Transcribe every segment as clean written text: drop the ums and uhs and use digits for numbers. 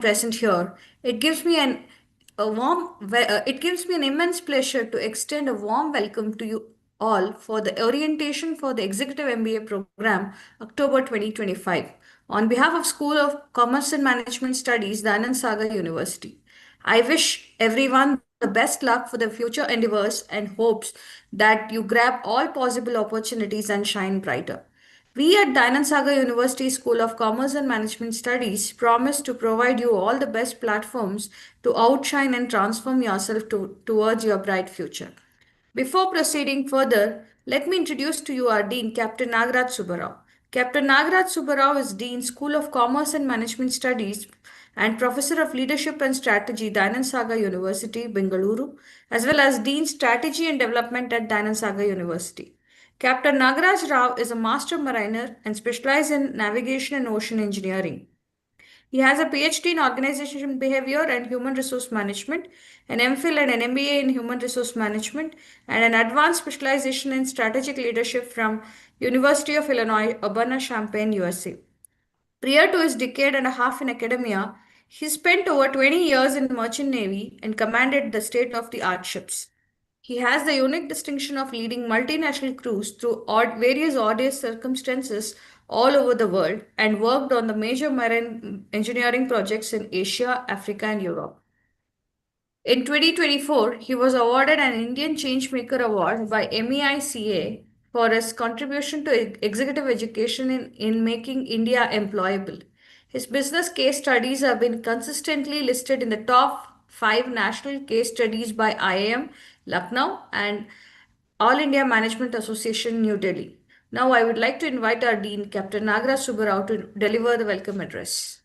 present here, it gives me it gives me an immense pleasure to extend a warm welcome to you all for the orientation for the Executive MBA program, October 2025, on behalf of School of Commerce and Management Studies, Danan Sagar University. I wish everyone the best luck for the future endeavors and hopes that you grab all possible opportunities and shine brighter. We at Dainand Sagar University School of Commerce and Management Studies promise to provide you all the best platforms to outshine and transform yourself towards your bright future. Before proceeding further, let me introduce to you our Dean, Captain Nagaraj Subbarao. Captain Nagaraj Subbarao is Dean, School of Commerce and Management Studies and Professor of Leadership and Strategy, Dainand Sagar University, Bengaluru, as well as Dean, Strategy and Development at Dainand Sagar University. Captain Nagaraj Rao is a master mariner and specializes in navigation and ocean engineering. He has a PhD in Organization Behavior and Human Resource Management, an MPhil and an MBA in Human Resource Management, and an advanced specialization in Strategic Leadership from University of Illinois, Urbana-Champaign, USA. Prior to his decade and a half in academia, he spent over 20 years in Merchant Navy and commanded the state-of-the-art ships. He has the unique distinction of leading multinational crews through various audacious circumstances all over the world and worked on the major marine engineering projects in Asia, Africa, and Europe. In 2024, he was awarded an Indian Changemaker Award by MEICA for his contribution to executive education in making India employable. His business case studies have been consistently listed in the top 5 national case studies by IIM, Lucknow, and All India Management Association, New Delhi. Now, I would like to invite our Dean, Captain Nagaraj Subbarao, to deliver the welcome address.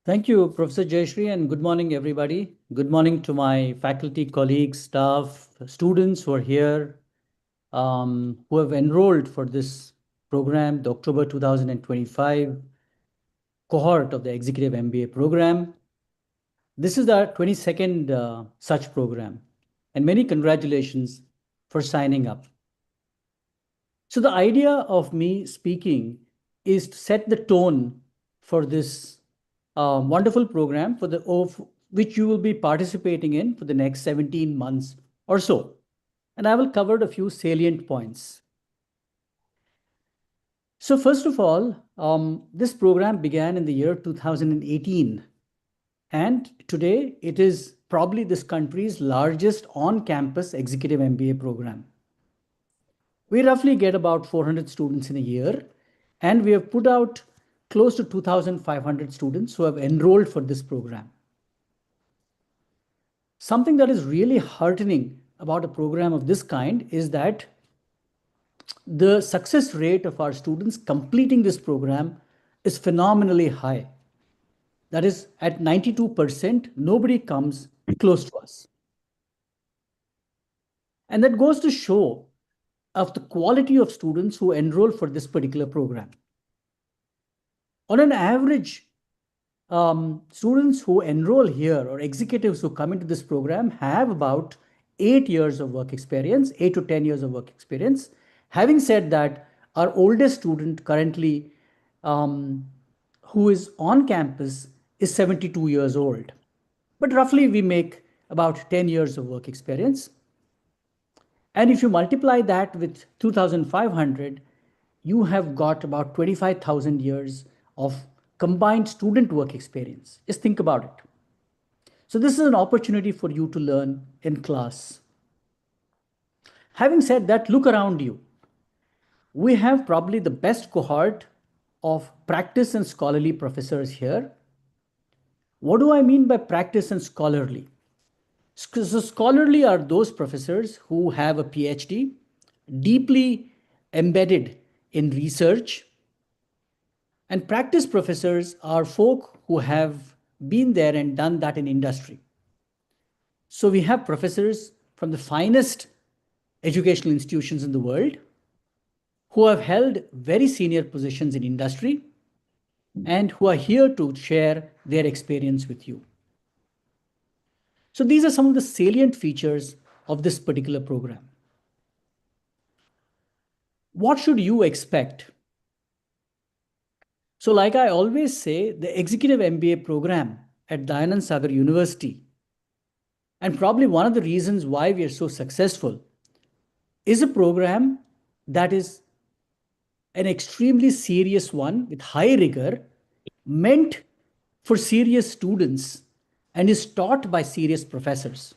Thank you, Professor Jayashree, and good morning, everybody. Good morning to my faculty, colleagues, staff, students who are here, who have enrolled for this program, the October 2025 cohort of the Executive MBA program. This is our 22nd such program, and many congratulations for signing up. So the idea of me speaking is to set the tone for this wonderful program which you will be participating in for the next 17 months or so. And I will cover a few salient points. So first of all, this program began in the year 2018. And today it is probably this country's largest on-campus executive MBA program. We roughly get about 400 students in a year, and we have put out close to 2,500 students who have enrolled for this program. Something that is really heartening about a program of this kind is that the success rate of our students completing this program is phenomenally high. That is, at 92%, nobody comes close to us. And that goes to show of the quality of students who enroll for this particular program. On an average, students who enroll here or executives who come into this program have about 8 years of work experience, 8 to 10 years of work experience. Having said that, our oldest student currently who is on campus is 72 years old. But roughly we make about 10 years of work experience. And if you multiply that with 2,500, you have got about 25,000 years of combined student work experience. Just think about it. So this is an opportunity for you to learn in class. Having said that, look around you. We have probably the best cohort of practice and scholarly professors here. What do I mean by practice and scholarly? So scholarly are those professors who have a PhD, deeply embedded in research. And practice professors are folk who have been there and done that in industry. So we have professors from the finest educational institutions in the world who have held very senior positions in industry and who are here to share their experience with you. So these are some of the salient features of this particular program. What should you expect? So, like I always say, the Executive MBA program at Dayanand Sagar University, and probably one of the reasons why we are so successful, is a program that is an extremely serious one with high rigor, meant for serious students, and is taught by serious professors.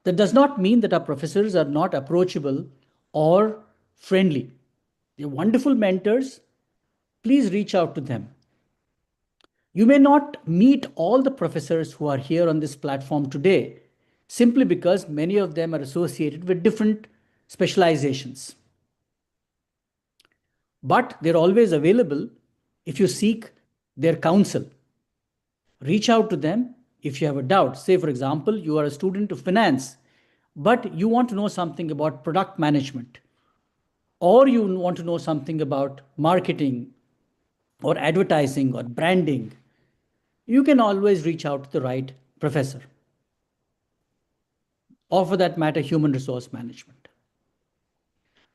That does not mean that our professors are not approachable or friendly. They're wonderful mentors. Please reach out to them. You may not meet all the professors who are here on this platform today simply because many of them are associated with different specializations. But they're always available if you seek their counsel. Reach out to them if you have a doubt. Say, for example, you are a student of finance, but you want to know something about product management, or you want to know something about marketing or advertising or branding. You can always reach out to the right professor, or for that matter, human resource management.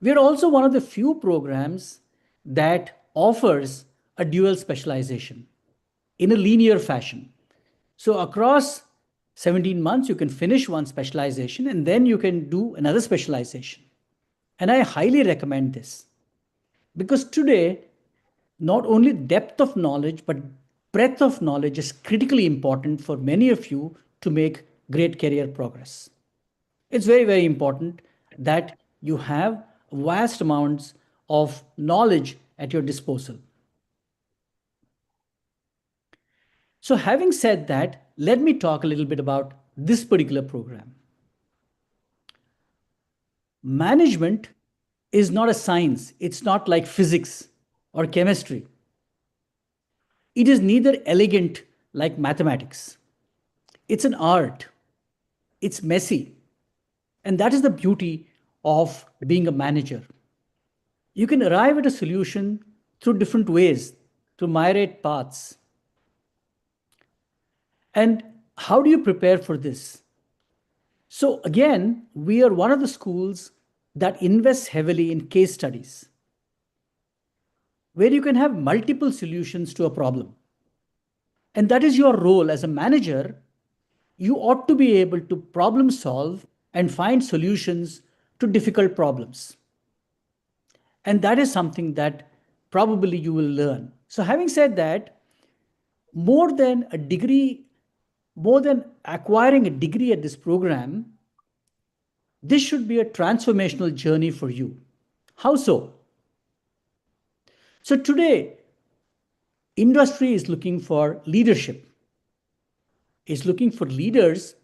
We are also one of the few programs that offers a dual specialization in a linear fashion. So, across 17 months, you can finish one specialization and then you can do another specialization. And I highly recommend this because today, not only depth of knowledge, but breadth of knowledge is critically important for many of you to make great career progress. It's very, very important that you have vast amounts of knowledge at your disposal. So, having said that, let me talk a little bit about this particular program. Management is not a science, it's not like physics or chemistry. It is neither elegant like mathematics. It's an art, it's messy. And that is the beauty of being a manager. You can arrive at a solution through different ways, through myriad paths. And how do you prepare for this? So, again, we are one of the schools that invests heavily in case studies, where you can have multiple solutions to a problem. And that is your role as a manager. You ought to be able to problem solve and find solutions to difficult problems. And that is something that probably you will learn. So, having said that, more than a degree, more than acquiring a degree at this program, this should be a transformational journey for you. How so? So, today, industry is looking for leadership, is looking for leaders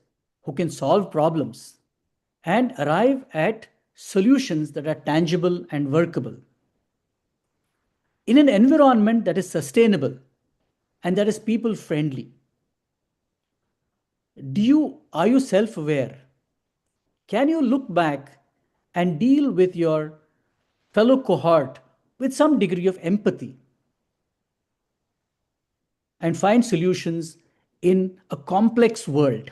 who can solve problems and arrive at solutions that are tangible and workable in an environment that is sustainable and that is people friendly. Are you self aware? Can you look back and deal with your fellow cohort with some degree of empathy and find solutions in a complex world?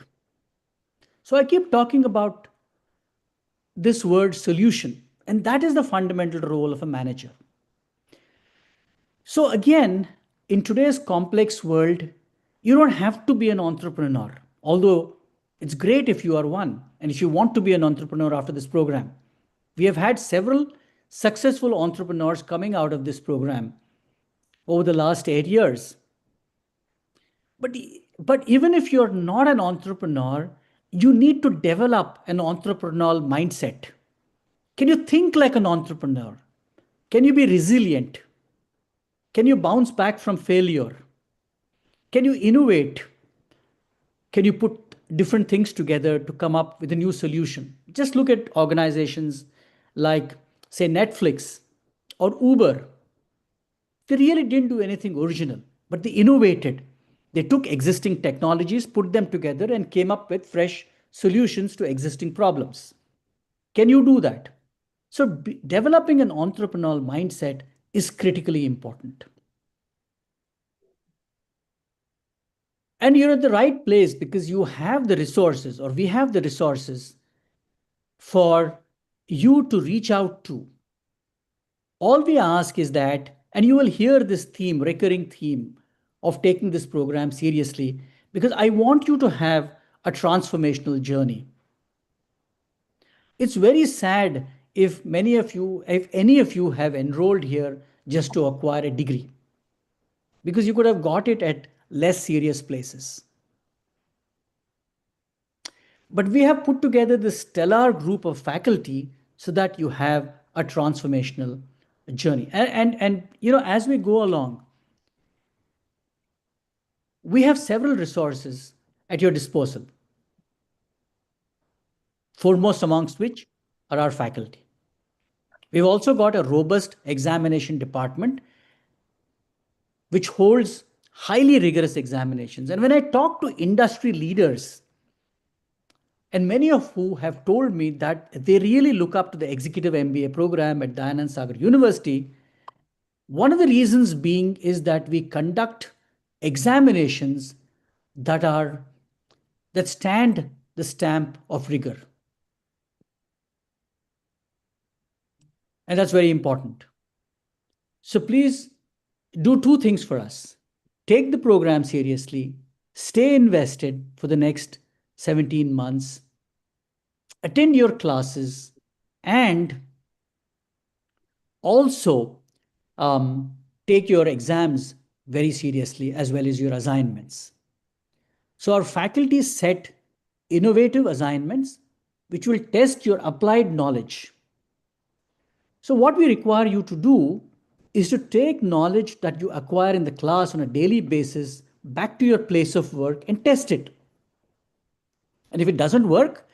So I keep talking about this word solution, and that is the fundamental role of a manager. So, again, in today's complex world, you don't have to be an entrepreneur, although it's great if you are one and if you want to be an entrepreneur after this program. We have had several successful entrepreneurs coming out of this program over the last 8 years. But, but even if you're not an entrepreneur, you need to develop an entrepreneurial mindset. Can you think like an entrepreneur? Can you be resilient? Can you bounce back from failure? Can you innovate? Can you put different things together to come up with a new solution? Just look at organizations like, say, Netflix or Uber. They really didn't do anything original, but they innovated. They took existing technologies, put them together, and came up with fresh solutions to existing problems. Can you do that? So, developing an entrepreneurial mindset is critically important. And you're at the right place because you have the resources, or we have the resources for you to reach out to. All we ask is that And you will hear this theme, recurring theme of taking this program seriously, because I want you to have a transformational journey. It's very sad if if any of you have enrolled here just to acquire a degree, because you could have got it at less serious places. But we have put together this stellar group of faculty so that you have a transformational journey. As we go along, we have several resources at your disposal, foremost amongst which are our faculty. We've also got a robust examination department which holds highly rigorous examinations. And when I talk to industry leaders, and many of who have told me that they really look up to the executive MBA program at Dayanand Sagar University, one of the reasons being is that we conduct examinations that are that stand the stamp of rigor. And that's very important. So please do two things for us. Take the program seriously, stay invested for the next 17 months, attend your classes, and also take your exams very seriously as well as your assignments. So, our faculty set innovative assignments which will test your applied knowledge. So, what we require you to do is to take knowledge that you acquire in the class on a daily basis back to your place of work and test it. And if it doesn't work,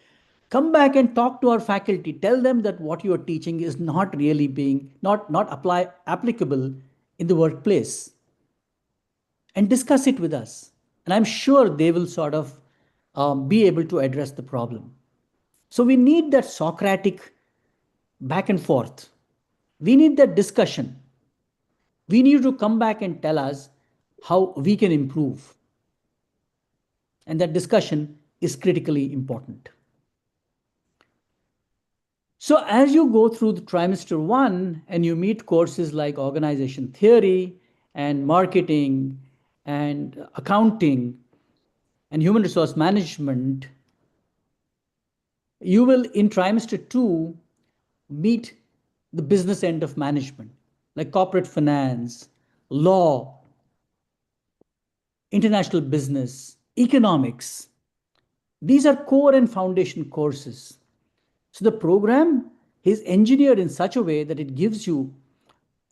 come back and talk to our faculty. Tell them that what you are teaching is not really being applicable in the workplace, and discuss it with us. And I'm sure they will sort of be able to address the problem. So we need that Socratic back and forth. We need that discussion. We need to come back and tell us how we can improve. And that discussion is critically important. So as you go through the trimester one and you meet courses like organization theory and marketing and accounting and human resource management, you will in trimester two meet the business end of management, like corporate finance, law, international business, economics. These are core and foundation courses. So the program is engineered in such a way that it gives you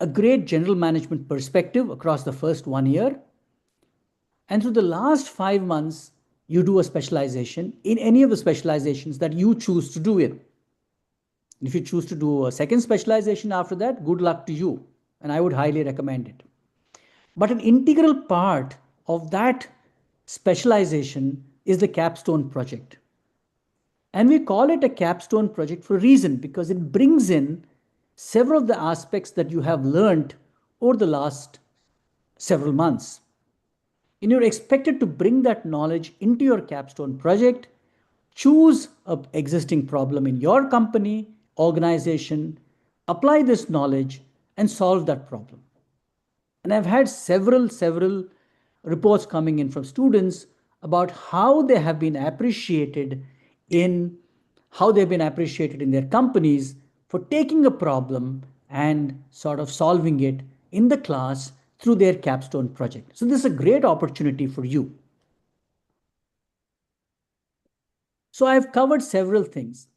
a great general management perspective across the first 1 year. And through the last 5 months, you do a specialization in any of the specializations that you choose to do it. If you choose to do a second specialization after that, good luck to you. And I would highly recommend it. But an integral part of that specialization is the capstone project. And we call it a capstone project for a reason, because it brings in several of the aspects that you have learned over the last several months. And you're expected to bring that knowledge into your capstone project, choose an existing problem in your company, organization, apply this knowledge, and solve that problem. And I've had several reports coming in from students about how they have been appreciated in their companies for taking a problem and sort of solving it in the class through their capstone project. So this is a great opportunity for you. So I've covered several things.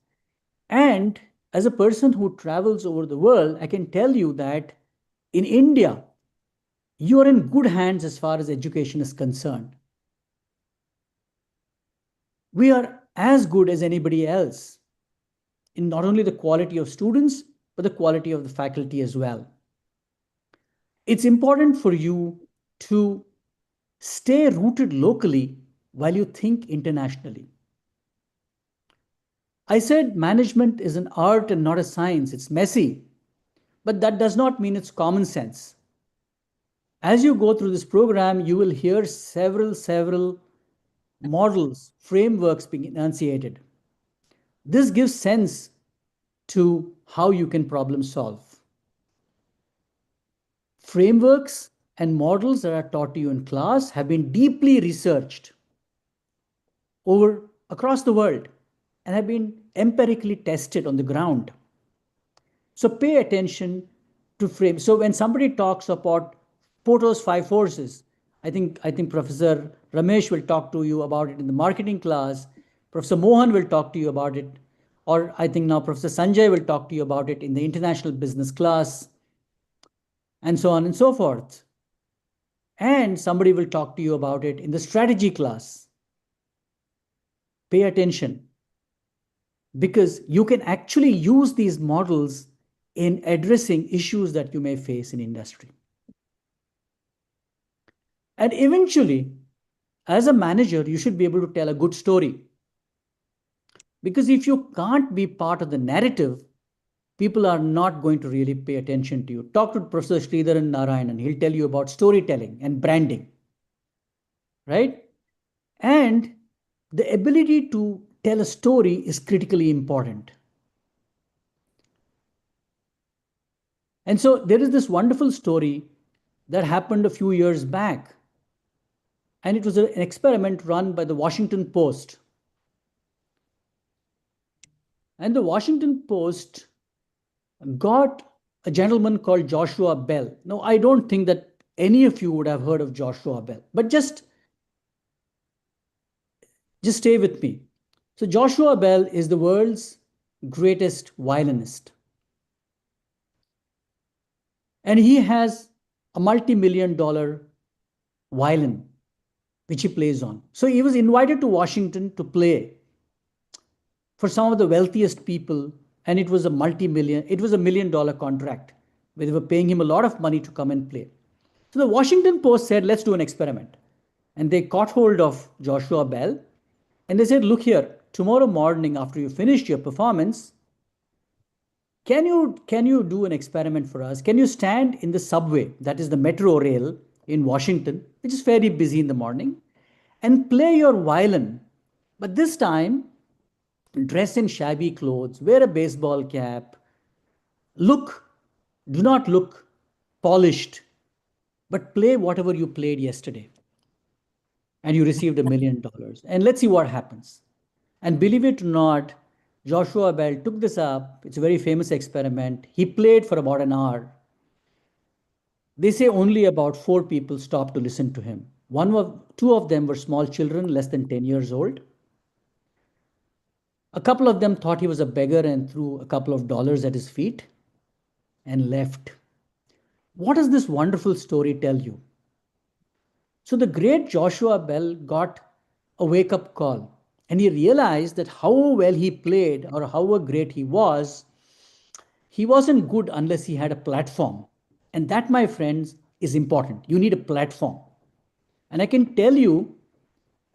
And as a person who travels over the world, I can tell you that in India, you are in good hands as far as education is concerned. We are as good as anybody else in not only the quality of students, but the quality of the faculty as well. It's important for you to stay rooted locally while you think internationally. I said management is an art and not a science. It's messy, but that does not mean it's common sense. As you go through this program, you will hear several models, frameworks being enunciated. This gives sense to how you can problem solve. Frameworks and models that are taught to you in class have been deeply researched over across the world and have been empirically tested on the ground. So pay attention to frame. So when somebody talks about Porter's five forces, I think Professor Ramesh will talk to you about it in the marketing class. Professor Mohan will talk to you about it, or I think now Professor Sanjay will talk to you about it in the international business class, and so on and so forth. And somebody will talk to you about it in the strategy class. Pay attention, because you can actually use these models in addressing issues that you may face in industry. And eventually, as a manager, you should be able to tell a good story. Because if you can't be part of the narrative, people are not going to really pay attention to you. Talk to Professor Sridharan Narayanan. He'll tell you about storytelling and branding, right? And the ability to tell a story is critically important. And so there is this wonderful story that happened a few years back. And it was an experiment run by the Washington Post. And the Washington Post got a gentleman called Joshua Bell. Now, I don't think that any of you would have heard of Joshua Bell, but just stay with me. So, Joshua Bell is the world's greatest violinist. And he has a multi-million dollar violin which he plays on. So he was invited to Washington to play for some of the wealthiest people, and it was a $1 million contract where they were paying him a lot of money to come and play. So the Washington Post said, let's do an experiment. And they caught hold of Joshua Bell and they said, look here, tomorrow morning after you finished your performance, can you do an experiment for us? Can you stand in the subway, that is the metro rail in Washington, which is very busy in the morning, and play your violin, but this time dress in shabby clothes, wear a baseball cap, look, do not look polished, but play whatever you played yesterday. And you received $1 million. And let's see what happens. And believe it or not, Joshua Bell took this up. It's a very famous experiment. He played for about an hour. They say only about four people stopped to listen to him. Two of them were small children, less than 10 years old. A couple of them thought he was a beggar and threw a couple of dollars at his feet and left. What does this wonderful story tell you? So the great Joshua Bell got a wake up call and he realized that how well he played or how great he wasn't good unless he had a platform. And that, my friends, is important. You need a platform. And I can tell you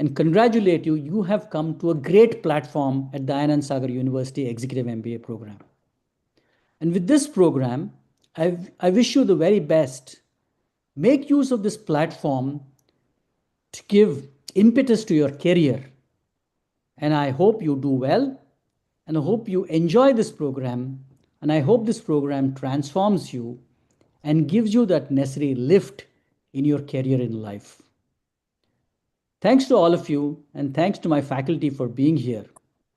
and congratulate you, you have come to a great platform at Dayanand Sagar University Executive MBA program. And with this program, I wish you the very best. Make use of this platform to give impetus to your career. And I hope you do well. And I hope you enjoy this program. And I hope this program transforms you and gives you that necessary lift in your career in life. Thanks to all of you, and thanks to my faculty for being here,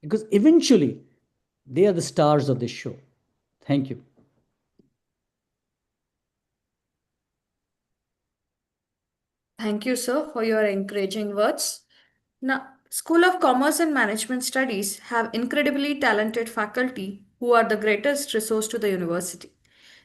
because eventually they are the stars of this show. Thank you. Thank you, sir, for your encouraging words. Now, School of Commerce and Management Studies have incredibly talented faculty who are the greatest resource to the university.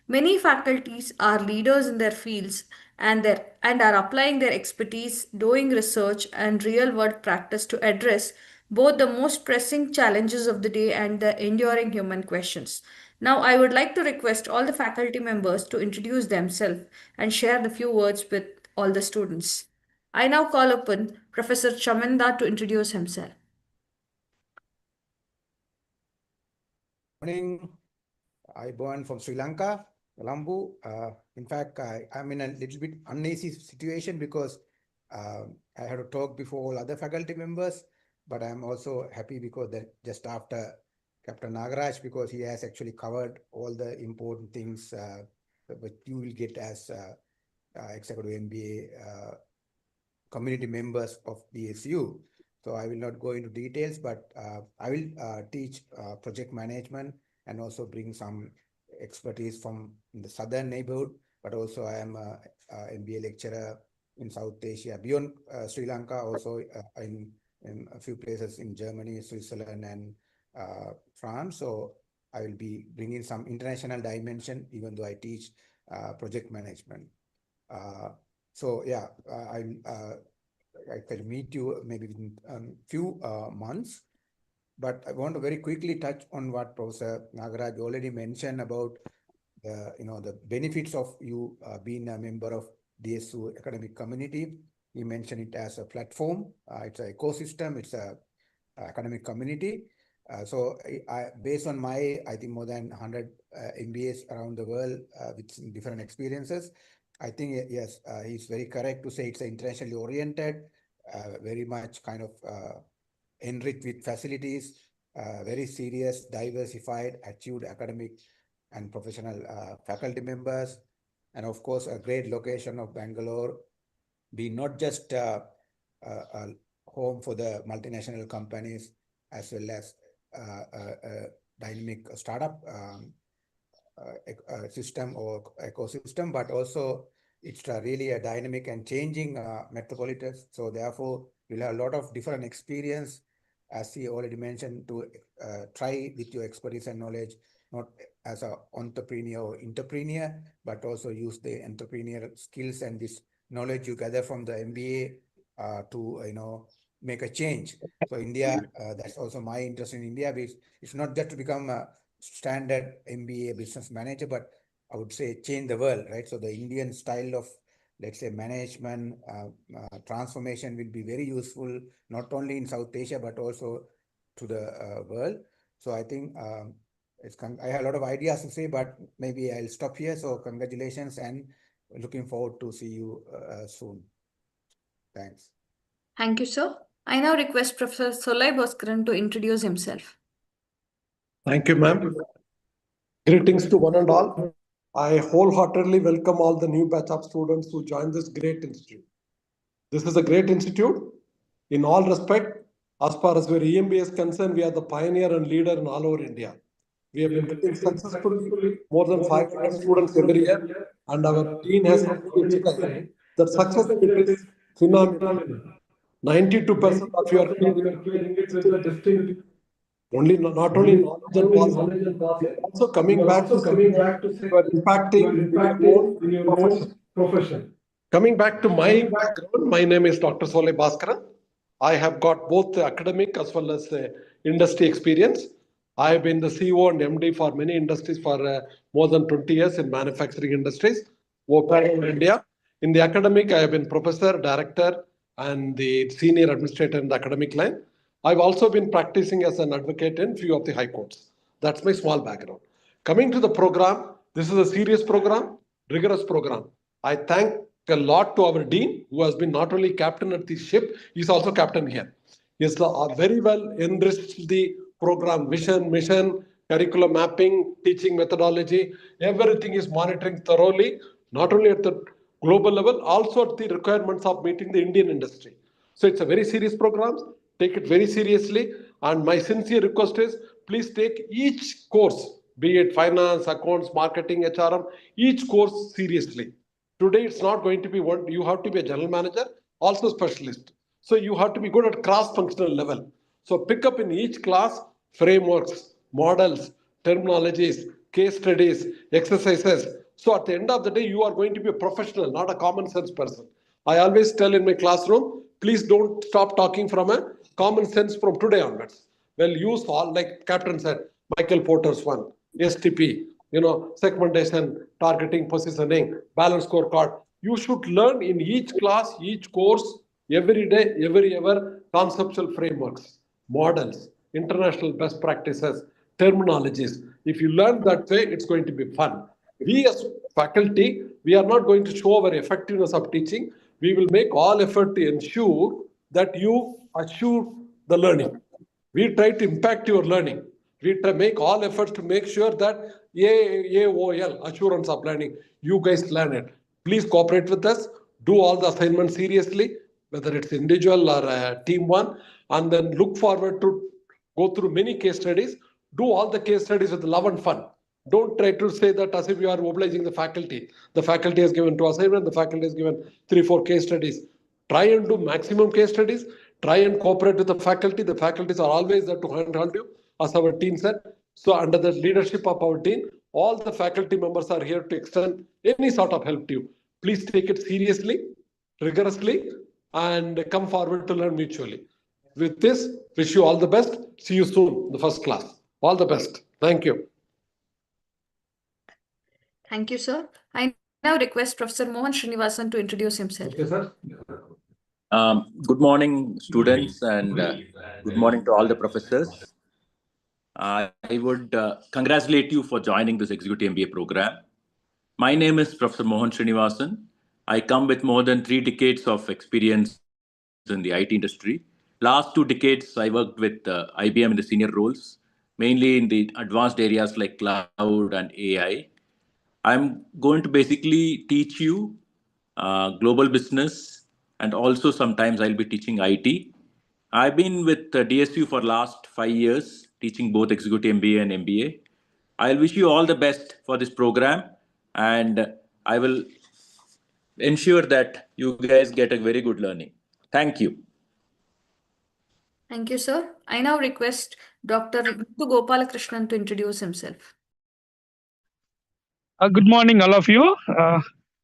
Many faculties are leaders in their fields and are applying their expertise, doing research and real-world practice to address both the most pressing challenges of the day and the enduring human questions. Now, I would like to request all the faculty members to introduce themselves and share the few words with all the students. I now call upon Professor Chaminda to introduce himself. Morning. I born from Sri Lanka, Colombo. In fact, I'm in a little bit uneasy situation because I had to talk before all other faculty members, but I'm also happy because that just after Captain Nagaraj, because he has actually covered all the important things what you will get as executive MBA community members of DSU. So I will not go into details, but I will teach project management and also bring some expertise from the southern neighborhood. But also I am a MBA lecturer in South Asia, beyond Sri Lanka, also in a few places in Germany, Switzerland, and France. So I will be bringing some international dimension, even though I teach project management. So yeah, I can meet you maybe in a few months. But I want to very quickly touch on what Professor Nagaraj already mentioned about the benefits of you being a member of DSU academic community. He mentioned it as a platform. It's an ecosystem. It's a academic community. So based on my, I think more than 100 MBAs around the world with different experiences, I think, yes, he's very correct to say it's internationally oriented, very much kind of enriched with facilities, very serious, diversified, achieved academic and professional faculty members, and of course, a great location of Bangalore, be not just a home for the multinational companies as well as a dynamic startup system or ecosystem, but also it's really a dynamic and changing metropolitan. So therefore, we'll have a lot of different experience, as he already mentioned, to try with your expertise and knowledge, not as an entrepreneur or entrepreneur, but also use the entrepreneurial skills and this knowledge you gather from the MBA to make a change. So India, that's also my interest in India. It's not just to become a standard MBA business manager, but I would say change the world, right? So the Indian style of, let's say, management transformation will be very useful, not only in South Asia, but also to the world. So I think I have a lot of ideas to say, but maybe I'll stop here. So congratulations and looking forward to see you soon. Thanks. Thank you, sir. I now request Professor Solai Bhaskaran to introduce himself. Thank you, ma'am. Greetings to one and all. I wholeheartedly welcome all the new batch of students who join this great institute. This is a great institute. In all respect, as far as where EMBA is concerned, we are the pioneer and leader in all over India. We have been getting successfully more than 500 students every year, and our dean has already explained that success rate is phenomenal. 92% of your clearing it with a distinct only not only knowledge and passing, also coming back to say you are impacting in your own profession. Coming back to my background, my name is Dr. Solai Bhaskaran. I have got both the academic as well as the industry experience. I have been the CEO and MD for many industries for more than 20 years in manufacturing industries, operating in India. In the academic, I have been professor, director, and the senior administrator in the academic line. I've also been practicing as an advocate in few of the high courts. That's my small background. Coming to the program, this is a serious program, rigorous program. I thank a lot to our dean, who has been not only captain at the ship, he's also captain here. He has very well enriched the program, vision, mission, curriculum mapping, teaching methodology. Everything is monitoring thoroughly, not only at the global level, also at the requirements of meeting the Indian industry. So it's a very serious program. Take it very seriously. And my sincere request is, please take each course, be it finance, accounts, marketing, HRM, each course seriously. Today, it's not going to be one, you have to be a general manager, also specialist. So you have to be good at cross-functional level. So pick up in each class frameworks, models, terminologies, case studies, exercises. So at the end of the day, you are going to be a professional, not a common sense person. I always tell in my classroom, please don't stop talking from a common sense from today onwards. Well, use all, like Captain said, Michael Porter's one, STP, segmentation, targeting, positioning, balance scorecard. You should learn in each class, each course, every day, every hour, conceptual frameworks, models, international best practices, terminologies. If you learn that way, it's going to be fun. We as faculty, we are not going to show our effectiveness of teaching. We will make all effort to ensure that you assure the learning. We try to impact your learning. We make all efforts to make sure that AOL, assurance of learning, you guys learn it. Please cooperate with us. Do all the assignments seriously, whether it's individual or team one, and then look forward to go through many case studies. Do all the case studies with love and fun. Don't try to say that as if you are obliging the faculty. The faculty has given two assignments, the faculty has given 3-4 case studies. Try and do maximum case studies. Try and cooperate with the faculty. The faculties are always there to handhold you, as our team said. So under the leadership of our team, all the faculty members are here to extend any sort of help to you. Please take it seriously, rigorously, and come forward to learn mutually. With this, wish you all the best. See you soon, the first class. All the best. Thank you. Thank you, sir. I now request Professor Mohan Srinivasan to introduce himself. Okay, sir. Good morning, students, and good morning to all the professors. I would congratulate you for joining this Executive MBA program. My name is Professor Mohan Srinivasan. I come with more than 3 decades of experience in the IT industry. Last 2 decades, I worked with IBM in the senior roles, mainly in the advanced areas like cloud and AI. I'm going to basically teach you global business, and also sometimes I'll be teaching IT. I've been with DSU for last 5 years, teaching both Executive MBA and MBA. I'll wish you all the best for this program, and I will ensure that you guys get a very good learning. Thank you. Thank you, sir. I now request Dr. Muthu Gopalakrishnan to introduce himself. Good morning, all of you,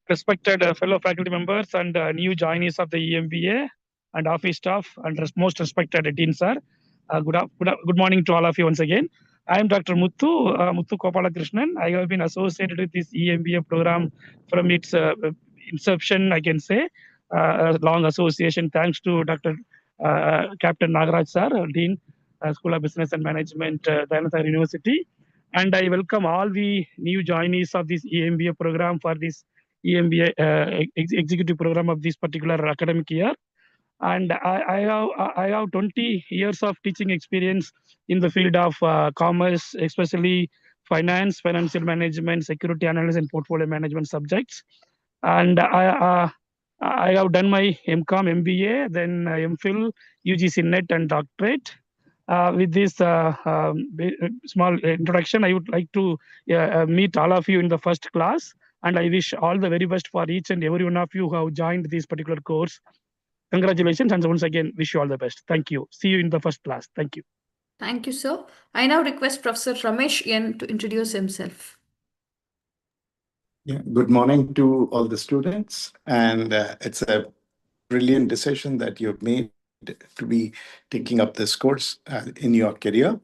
respected fellow faculty members and new joinees of the EMBA and office staff and most respected dean sir. Good morning to all of you once again. I am Dr. Muthu Gopalakrishnan. I have been associated with this EMBA program from its inception, I can say, a long association. Thanks to Dr. Captain Nagaraj sir, Dean, School of Business and Management, Dayanatha University. And I welcome all the new joinees of this EMBA program for this EMBA executive program of this particular academic year. And I have 20 years of teaching experience in the field of commerce, especially finance, financial management, security analysis, and portfolio management subjects. And I have done my MCOM, MBA, then MPhil, UGC NET, and doctorate. With this small introduction, I would like to meet all of you in the first class, and I wish all the very best for each and every one of you who have joined this particular course. Congratulations, and once again, wish you all the best. Thank you. See you in the first class. Thank you. Thank you, sir. I now request Professor Ramesh N to introduce himself. Yeah, good morning to all the students, and it's a brilliant decision that you've made to be taking up this course in your career.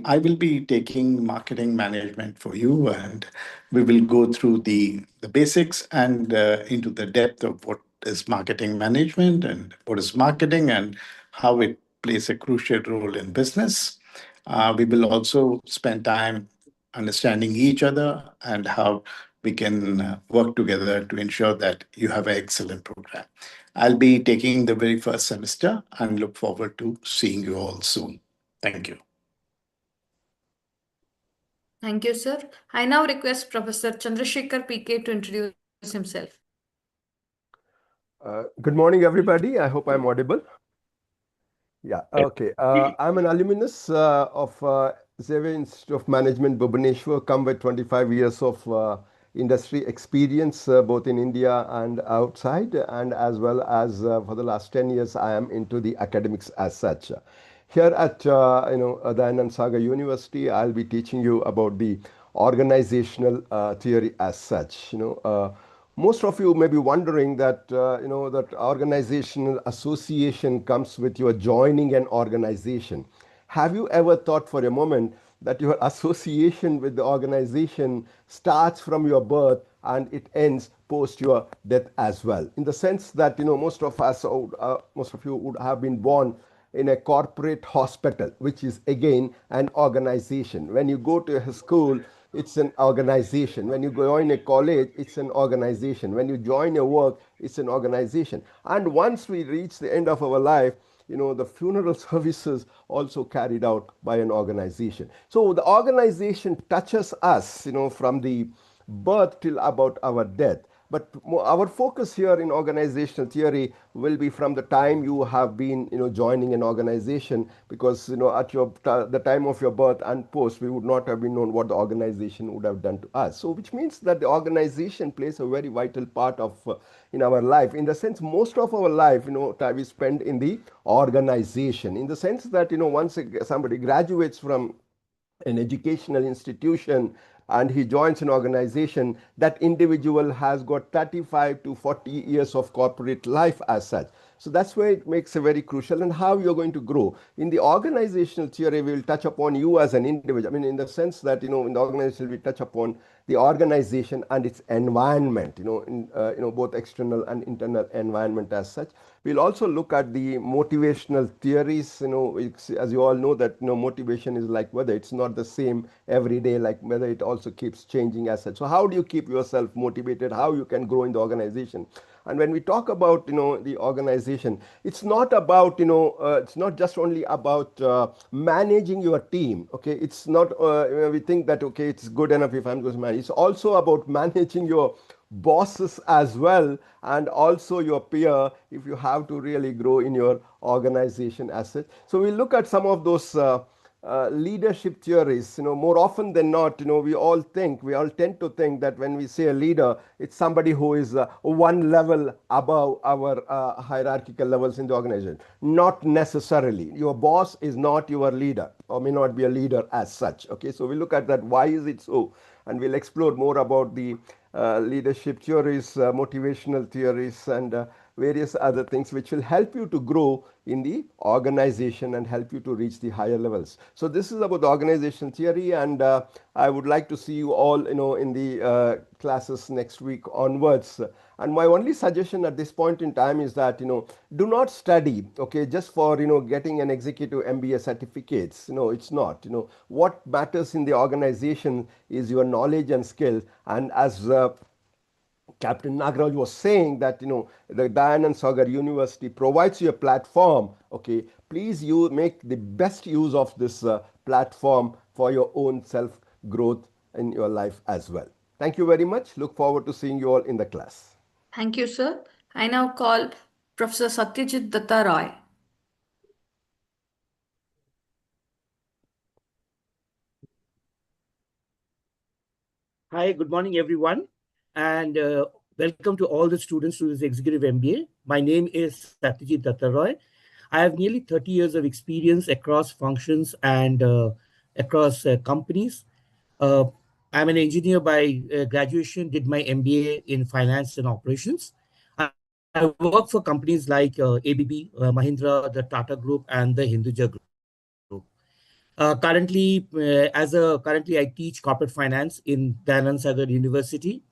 I will be taking marketing management for you, and we will go through the basics and into the depth of what is marketing management and what is marketing and how it plays a crucial role in business. We will also spend time understanding each other and how we can work together to ensure that you have an excellent program. I'll be taking the very first semester and look forward to seeing you all soon. Thank you. Thank you, sir. I now request Professor Chandrasekhar PK to introduce himself. Good morning, everybody. I hope I'm audible. Yeah, okay. I'm an alumnus of Xavier Institute of Management, Bhubaneswar, come with 25 years of industry experience, both in India and outside, and as well as for the last 10 years, I am into the academics as such. Here at Dayanand Sagar University, I'll be teaching you about the organizational theory as such. Most of you may be wondering that that organizational association comes with your joining an organization. Have you ever thought for a moment that your association with the organization starts from your birth and it ends post your death as well? In the sense that most of you would have been born in a corporate hospital, which is again an organization. When you go to a school, it's an organization. When you join a college, it's an organization. When you join a work, it's an organization. And once we reach the end of our life, the funeral services also carried out by an organization. So the organization touches us, from the birth till about our death. But our focus here in organizational theory will be from the time you have been, joining an organization, because, at the time of your birth and post, we would not have been known what the organization would have done to us. So, which means that the organization plays a very vital part of in our life. In the sense, most of our life, time we spend in the organization. In the sense that, once somebody graduates from an educational institution and he joins an organization, that individual has got 35 to 40 years of corporate life as such. So that's where it makes a very crucial, and how you're going to grow. In the organizational theory, we will touch upon you as an individual. I mean, in the sense that, in the organization, we touch upon the organization and its environment, both external and internal environment as such. We'll also look at the motivational theories. As you all know that, motivation is like weather. It's not the same every day, like weather. It also keeps changing as such. So how do you keep yourself motivated? How you can grow in the organization? And when we talk about, the organization, it's not about, it's not just only about managing your team. Okay, it's not, we think that, okay, it's good enough if I'm going to manage. It's also about managing your bosses as well, and also your peer, if you have to really grow in your organization as such. So we look at some of those leadership theories. More often than not, we all tend to think that when we say a leader, it's somebody who is one level above our hierarchical levels in the organization. Not necessarily. Your boss is not your leader, or may not be a leader as such. Okay, so we look at that. Why is it so? And we'll explore more about the leadership theories, motivational theories, and various other things which will help you to grow in the organization and help you to reach the higher levels. So this is about the organization theory, and I would like to see you all, in the classes next week onwards. And my only suggestion at this point in time is that, do not study, okay, just for, getting an executive MBA certificates. It's not. What matters in the organization is your knowledge and skill. And as Captain Nagaraj was saying that, the Dayanand Sagar University provides you a platform. Okay, please you make the best use of this platform for your own self growth in your life as well. Thank you very much. Look forward to seeing you all in the class. Thank you, sir. I now call Professor Satyajit Datta Roy. Hi, good morning, everyone, and welcome to all the students to this Executive MBA. My name is Satyajit Datta Roy. I have nearly 30 years of experience across functions and across companies. I'm an engineer by graduation, did my MBA in finance and operations. I work for companies like ABB, Mahindra, the Tata Group, and the Hinduja Group. Currently, I teach corporate finance in Dayanand Sagar University.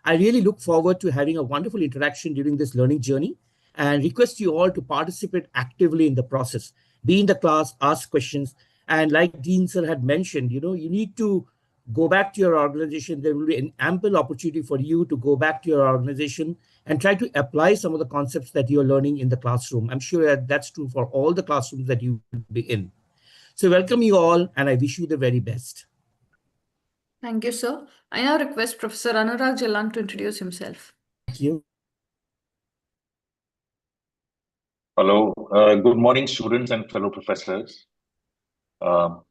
I really look forward to having a wonderful interaction during this learning journey and request you all to participate actively in the process. Be in the class, ask questions, and like Dean Sir had mentioned, you need to go back to your organization. There will be an ample opportunity for you to go back to your organization and try to apply some of the concepts that you're learning in the classroom. I'm sure that that's true for all the classrooms that you will be in. So welcome you all, and I wish you the very best. Thank you, sir. I now request Professor Anurag Jalan to introduce himself. Thank you. Hello, good morning, students and fellow professors. My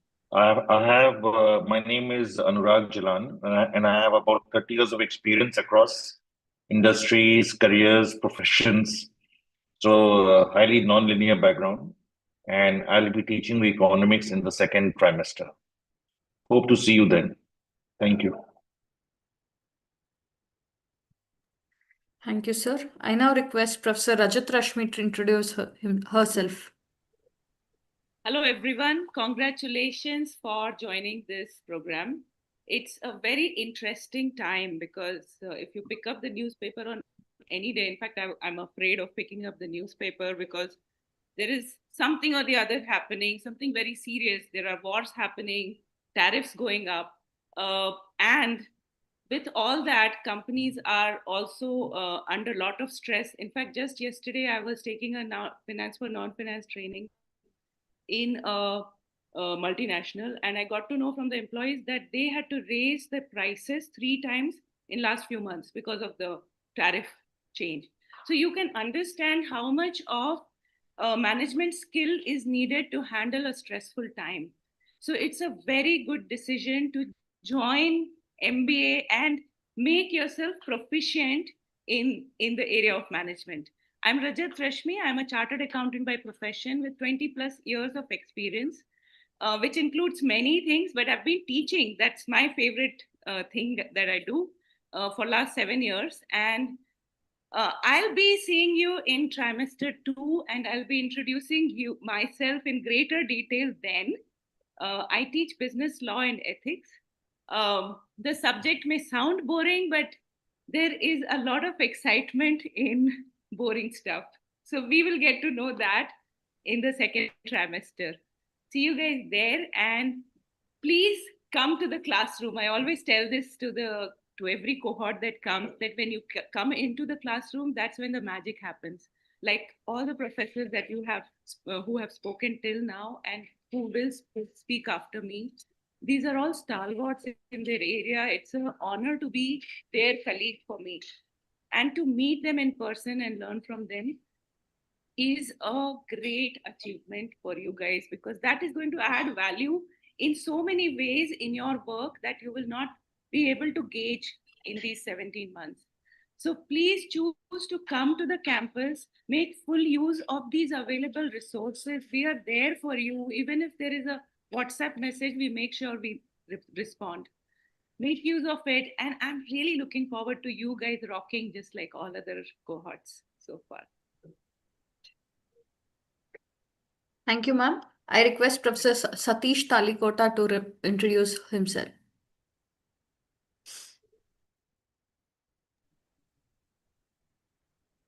name is Anurag Jalan, and I have about 30 years of experience across industries, careers, professions. So, highly nonlinear background, and I'll be teaching the economics in the second trimester. Hope to see you then. Thank you. Thank you, sir. I now request Professor Rajat Rashmi to introduce herself. Hello, everyone. Congratulations for joining this program. It's a very interesting time because if you pick up the newspaper on any day, in fact, I'm afraid of picking up the newspaper because there is something or the other happening, something very serious. There are wars happening, tariffs going up, and with all that, companies are also under a lot of stress. In fact, just yesterday I was taking a finance for non-finance training in a multinational, and I got to know from the employees that they had to raise the prices 3 times in last few months because of the tariff change. So you can understand how much of management skill is needed to handle a stressful time. So it's a very good decision to join MBA and make yourself proficient in the area of management. I'm Rajat Rashmi. I'm a chartered accountant by profession with 20 plus years of experience, which includes many things, but I've been teaching. That's my favorite thing that I do for last 7 years. And I'll be seeing you in trimester 2, and I'll be introducing you myself in greater detail then. I teach business law and ethics. The subject may sound boring, but there is a lot of excitement in boring stuff. So we will get to know that in the second trimester. See you guys there, and please come to the classroom. I always tell this to every cohort that comes, that when you come into the classroom, that's when the magic happens. Like all the professors that you have who have spoken till now and who will speak after me, these are all stalwarts in their area. It's an honor to be their colleague for me, and to meet them in person and learn from them is a great achievement for you guys, because that is going to add value in so many ways in your work that you will not be able to gauge in these 17 months. So please choose to come to the campus, make full use of these available resources. We are there for you. Even if there is a WhatsApp message, we make sure we respond. Make use of it. And I'm really looking forward to you guys rocking just like all other cohorts so far. Thank you, ma'am. I request Professor Satish Talikota to introduce himself.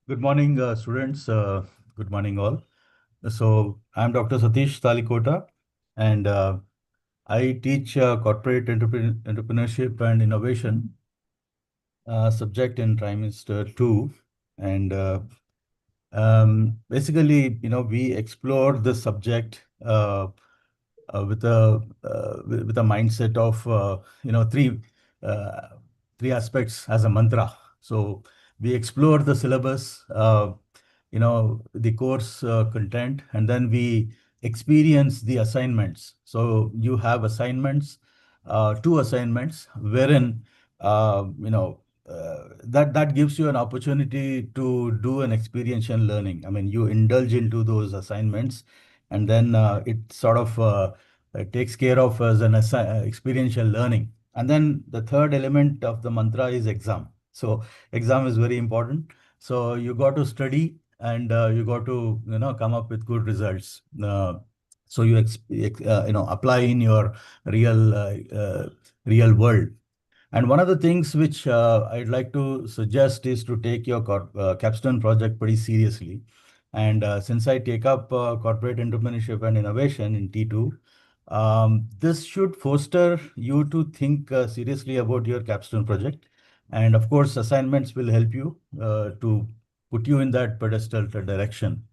Good morning, students. Good morning, all. So I'm Dr. Satish Talikota, and I teach corporate entrepreneurship and innovation subject in trimester 2. And basically, we explore the subject with a mindset of three aspects as a mantra. So we explore the syllabus, the course content, and then we experience the assignments. So you have assignments, 2 assignments, wherein that gives you an opportunity to do an experiential learning. I mean, you indulge into those assignments, and then it sort of takes care of as an experiential learning. And then the third element of the mantra is exam. So exam is very important. So you got to study, and you got to come up with good results. So you apply in your real world. And one of the things which I'd like to suggest is to take your capstone project pretty seriously. And since I take up corporate entrepreneurship and innovation in T2, this should foster you to think seriously about your capstone project. And of course, assignments will help you to put you in that pedestal direction.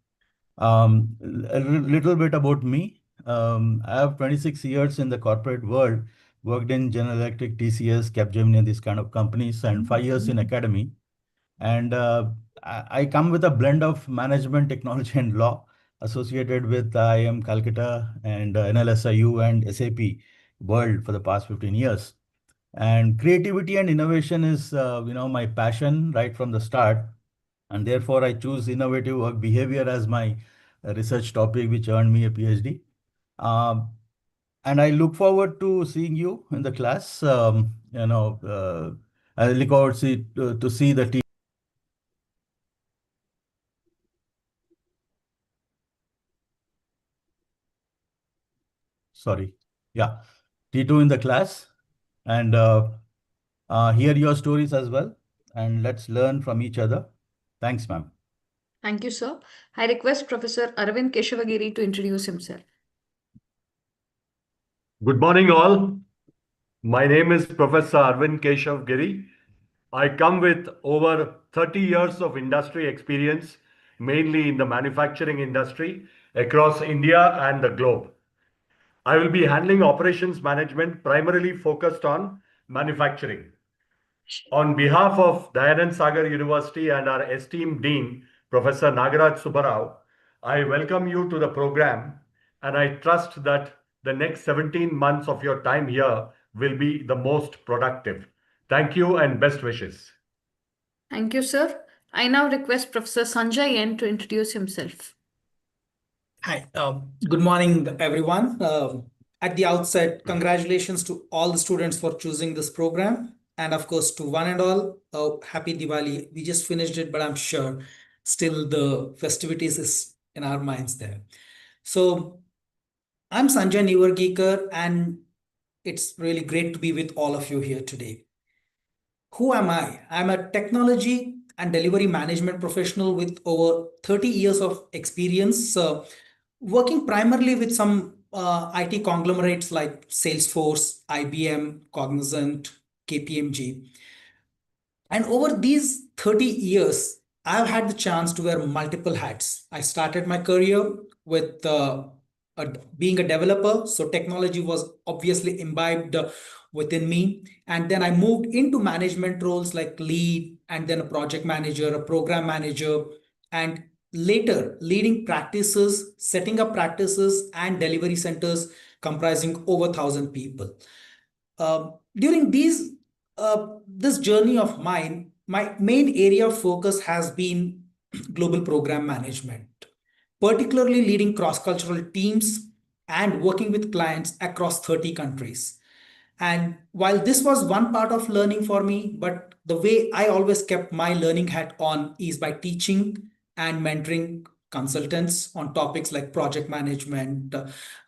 A little bit about me. I have 26 years in the corporate world, worked in General Electric, TCS, Capgemini, and these kind of companies, and 5 years in academy. And I come with a blend of management, technology, and law associated with IIM Calcutta and NLSIU and SAP world for the past 15 years. And creativity and innovation is, my passion right from the start. And therefore, I choose innovative work behavior as my research topic, which earned me a PhD. And I look forward to seeing you in the class. I look forward to see the team. Sorry. Yeah. T2 in the class, and hear your stories as well. And let's learn from each other. Thanks, ma'am. Thank you, sir. I request Professor Arvind Keshavagiri to introduce himself. Good morning, all. My name is Professor Arvind Keshav Giri. I come with over 30 years of industry experience, mainly in the manufacturing industry across India and the globe. I will be handling operations management primarily focused on manufacturing. On behalf of Dayanand Sagar University and our esteemed Dean, Professor Nagaraj Subbarao, I welcome you to the program and I trust that the next 17 months of your time here will be the most productive. Thank you and best wishes. Thank you, sir. I now request Professor Sanjay N to introduce himself. Hi, good morning, everyone. At the outset, congratulations to all the students for choosing this program. And of course, to one and all, happy Diwali. We just finished it, but I'm sure still the festivities is in our minds there. So I'm Sanjay Nivargikar, and it's really great to be with all of you here today. Who am I? I'm a technology and delivery management professional with over 30 years of experience, working primarily with some IT conglomerates like Salesforce, IBM, Cognizant, KPMG. And over these 30 years, I've had the chance to wear multiple hats. I started my career with being a developer, so technology was obviously imbibed within me. And then I moved into management roles like lead, and then a project manager, a program manager, and later leading practices, setting up practices and delivery centers comprising over 1,000 people. During this journey of mine, my main area of focus has been global program management, particularly leading cross-cultural teams and working with clients across 30 countries. And while this was one part of learning for me, but the way I always kept my learning hat on is by teaching and mentoring consultants on topics like project management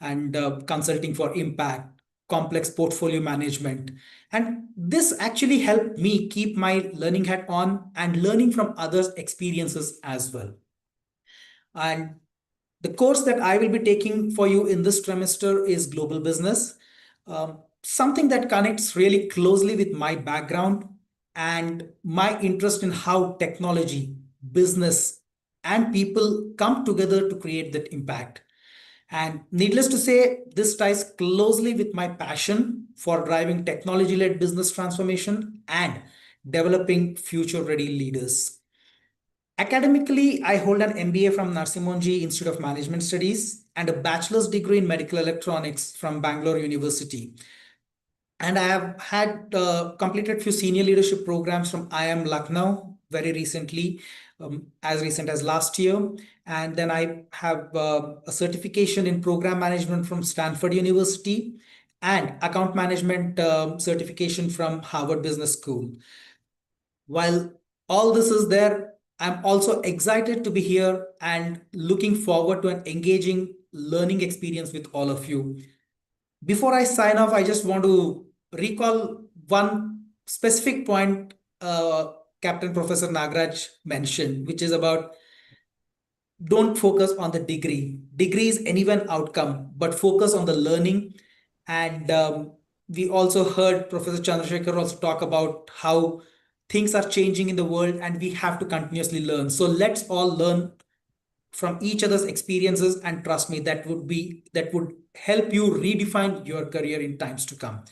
and consulting for impact, complex portfolio management. And this actually helped me keep my learning hat on and learning from others' experiences as well. And the course that I will be taking for you in this trimester is Global Business, something that connects really closely with my background and my interest in how technology, business, and people come together to create that impact. And needless to say, this ties closely with my passion for driving technology-led business transformation and developing future-ready leaders. Academically, I hold an MBA from Narsimonji Institute of Management Studies and a bachelor's degree in medical electronics from Bangalore University. And I have had completed few senior leadership programs from IIM Lucknow very recently, as recent as last year. And then I have a certification in program management from Stanford University and account management certification from Harvard Business School. While all this is there, I'm also excited to be here and looking forward to an engaging learning experience with all of you. Before I sign off, I just want to recall one specific point Captain Professor Nagraj mentioned, which is about don't focus on the degree. Degree is any one outcome, but focus on the learning. And we also heard Professor Chandrasekhar also talk about how things are changing in the world and we have to continuously learn. So let's all learn from each other's experiences, and trust me, that would help you redefine your career in times to come.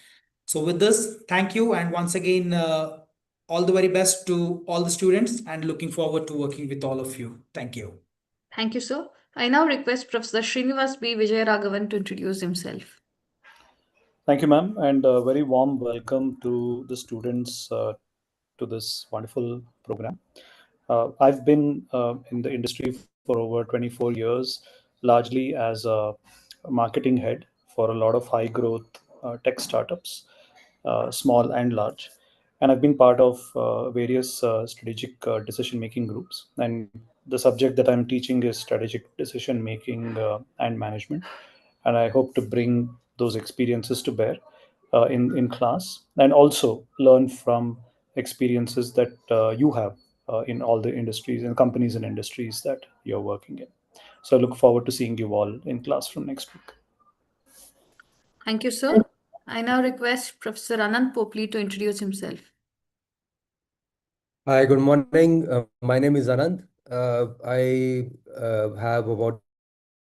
So with this, thank you, and once again, all the very best to all the students, and looking forward to working with all of you. Thank you. Thank you, sir. I now request Professor Srinivas B. Vijayaraghavan to introduce himself. Thank you, ma'am, and a very warm welcome to the students to this wonderful program. I've been in the industry for over 24 years, largely as a marketing head for a lot of high growth tech startups, small and large. And I've been part of various strategic decision making groups. And the subject that I'm teaching is strategic decision making and management. And I hope to bring those experiences to bear in class and also learn from experiences that you have in all the industries and companies and industries that you're working in. So I look forward to seeing you all in class from next week. Thank you, sir. I now request Professor Anand Popli to introduce himself. Hi, good morning. My name is Anand. I have about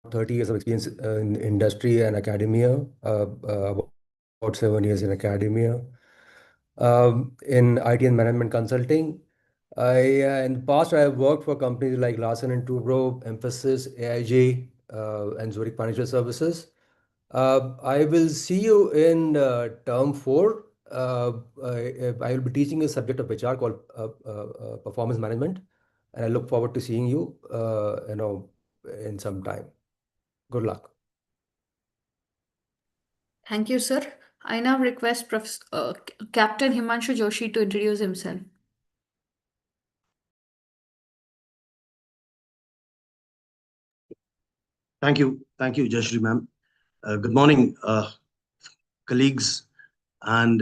30 years of experience in industry and academia, about 7 years in academia, in IT and management consulting. In the past, I have worked for companies like Larsen and Toubro, Emphasis, AIG, and Zurich Financial Services. I will see you in term 4. I will be teaching a subject of HR called performance management, and I look forward to seeing you, in some time. Good luck. Thank you, sir. I now request Captain Himanshu Joshi to introduce himself. Thank you, Jayashree ma'am. Good morning, colleagues and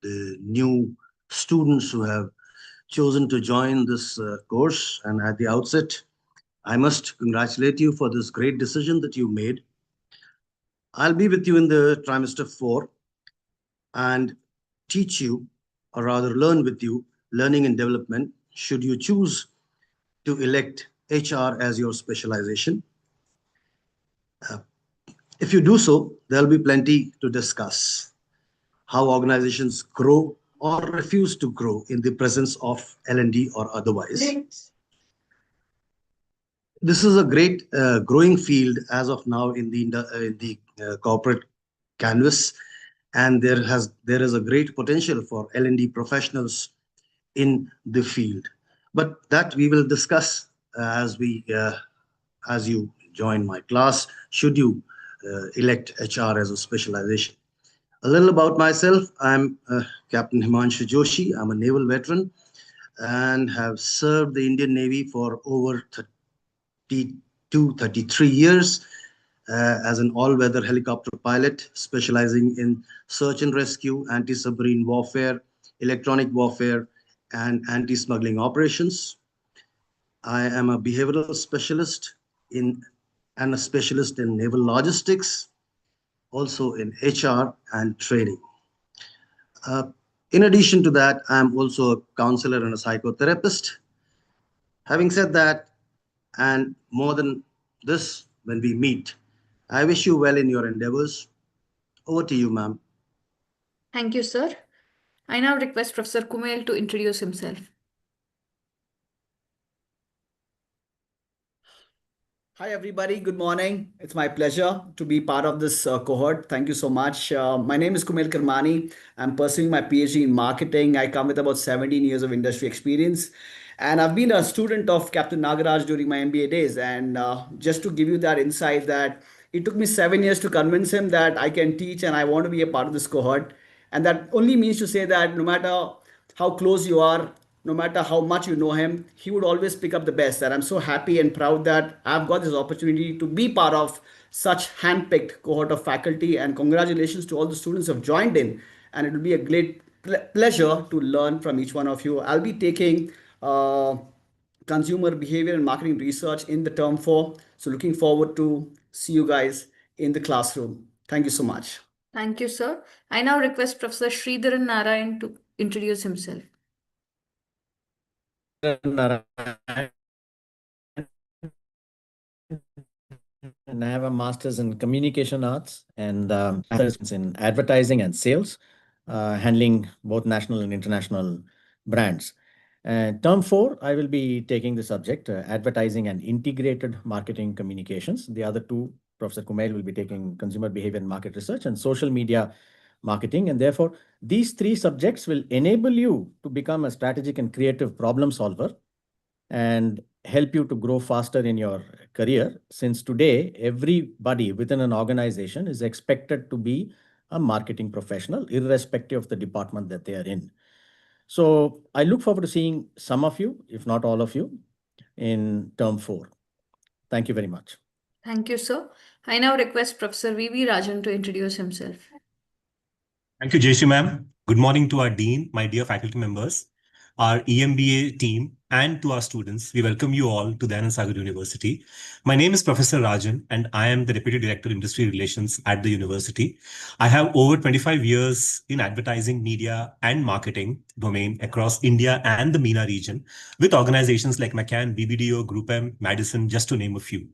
the new students who have chosen to join this course. And at the outset, I must congratulate you for this great decision that you made. I'll be with you in the trimester 4 and teach you, or rather learn with you, learning and development, should you choose to elect HR as your specialization. If you do so, there'll be plenty to discuss. How organizations grow or refuse to grow in the presence of L&D or otherwise. This is a great growing field as of now in the corporate canvas, and there is a great potential for L&D professionals in the field. But that we will discuss as you join my class, should you elect HR as a specialization. A little about myself. I'm Captain Himanshu Joshi. I'm a naval veteran and have served the Indian Navy for over 33 years as an all-weather helicopter pilot, specializing in search and rescue, anti-submarine warfare, electronic warfare, and anti-smuggling operations. I am a behavioral specialist and a specialist in naval logistics, also in HR and training. In addition to that, I'm also a counselor and a psychotherapist. Having said that, and more than this, when we meet, I wish you well in your endeavors. Over to you, ma'am. Thank you, sir. I now request Professor Kumail to introduce himself. Hi, everybody. Good morning. It's my pleasure to be part of this cohort. Thank you so much. My name is Kumail Kirmani. I'm pursuing my PhD in marketing. I come with about 17 years of industry experience. And I've been a student of Captain Nagaraj during my MBA days. And just to give you that insight, that it took me 7 years to convince him that I can teach and I want to be a part of this cohort. And that only means to say that no matter how close you are, no matter how much you know him, he would always pick up the best. And I'm so happy and proud that I've got this opportunity to be part of such handpicked cohort of faculty. And congratulations to all the students who have joined in. And it will be a great pleasure to learn from each one of you. I'll be taking consumer behavior and marketing research in the term 4. So looking forward to see you guys in the classroom. Thank you so much. Thank you, sir. I now request Professor Sridharan Narayan to introduce himself. And I have a master's in communication arts and master's in advertising and sales, handling both national and international brands. Term 4, I will be taking the subject, advertising and integrated marketing communications. The other two, Professor Kumail will be taking consumer behavior and market research and social media marketing. And therefore, these 3 subjects will enable you to become a strategic and creative problem solver and help you to grow faster in your career, since today everybody within an organization is expected to be a marketing professional, irrespective of the department that they are in. So I look forward to seeing some of you, if not all of you, in term 4. Thank you very much. Thank you, sir. I now request Professor V.V. Rajan to introduce himself. Thank you, Jayashree ma'am. Good morning to our dean, my dear faculty members. our EMBA team, and to our students. We welcome you all to Dayanand Sagar University. My name is Professor Rajan, and I am the Deputy Director Industry Relations at the university. I have over 25 years in advertising, media, and marketing domain across India and the MENA region with organizations like McCann, BBDO, Group M, Madison, just to name a few.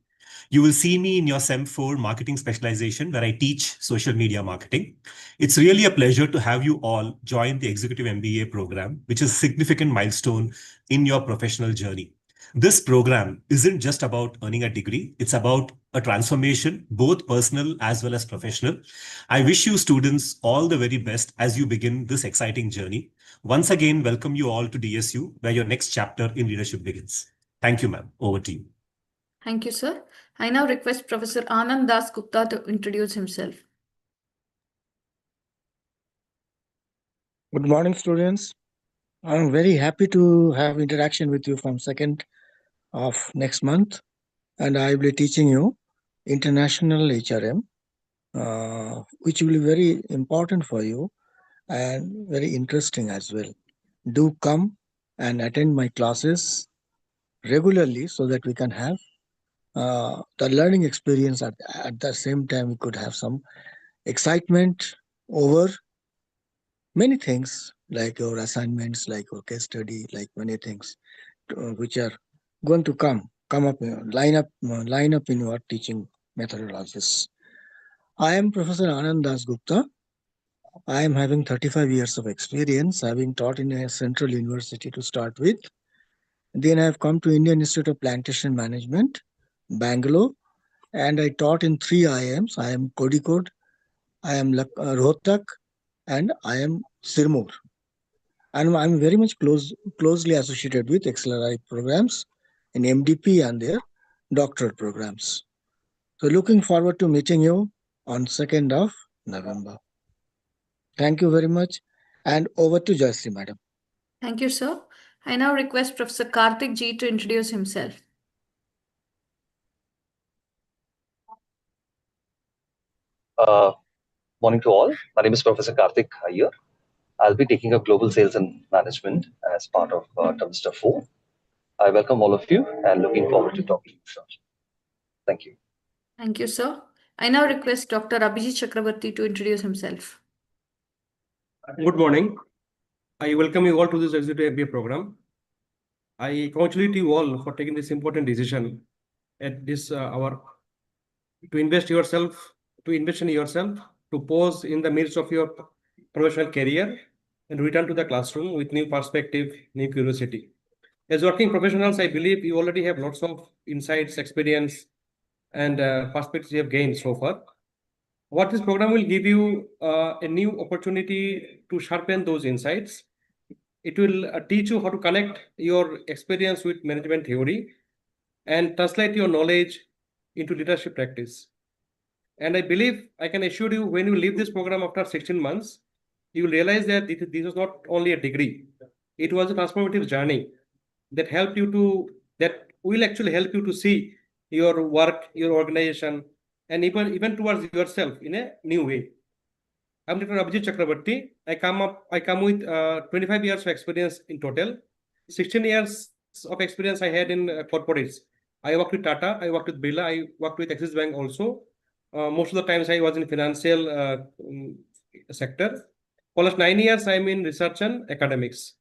You will see me in your SEM 4 marketing specialization where I teach social media marketing. It's really a pleasure to have you all join the Executive MBA program, which is a significant milestone in your professional journey. This program isn't just about earning a degree, it's about a transformation, both personal as well as professional. I wish you students all the very best as you begin this exciting journey. Once again, welcome you all to DSU, where your next chapter in leadership begins. Thank you, ma'am. Over to you. Thank you, sir. I now request Professor Anand Das Gupta to introduce himself. Good morning, students. I'm very happy to have interaction with you from 2nd of next month, and I will be teaching you International HRM, which will be very important for you and very interesting as well. Do come and attend my classes regularly so that we can have the learning experience. At the same time, we could have some excitement over many things like your assignments, like your case study, like many things which are going to come up, line up in your teaching methodologies. I am Professor Anand Das Gupta. I am having 35 years of experience, having taught in a central university to start with. Then I have come to Indian Institute of Plantation Management, Bangalore, and I taught in 3 IIMs. I am Kozhikode, I am Rohtak, and I am Sirmur. And I'm very much closely associated with XLRI programs in MDP and their doctorate programs. So looking forward to meeting you on 2nd of November. Thank you very much. And over to Joyce, madam. Thank you, sir. I now request Professor Karthik G to introduce himself. Morning to all. My name is Professor Karthik Iyer. I'll be taking up Global Sales and Management as part of Semester 4. I welcome all of you and looking forward to talking to you shortly. Thank you. Thank you, sir. I now request Dr. Abhijit Chakrabarti to introduce himself. Good morning. I welcome you all to this Executive MBA program. I congratulate you all for taking this important decision at this hour to invest in yourself, to pause in the midst of your professional career and return to the classroom with new perspective, new curiosity. As working professionals, I believe you already have lots of insights, experience, and perspectives you have gained so far. What this program will give you a new opportunity to sharpen those insights. It will teach you how to connect your experience with management theory and translate your knowledge into leadership practice. And I believe I can assure you, when you leave this program after 16 months, you will realize that this was not only a degree. It was a transformative journey that will actually help you to see your work, your organization, and even towards yourself in a new way. I'm Dr. Abhijit Chakrabarti. I come with 25 years of experience in total. 16 years of experience I had in corporates. I worked with Tata, I worked with Birla, I worked with Axis Bank also. Most of the times I was in financial sector. For last 9 years, I'm in research and academics.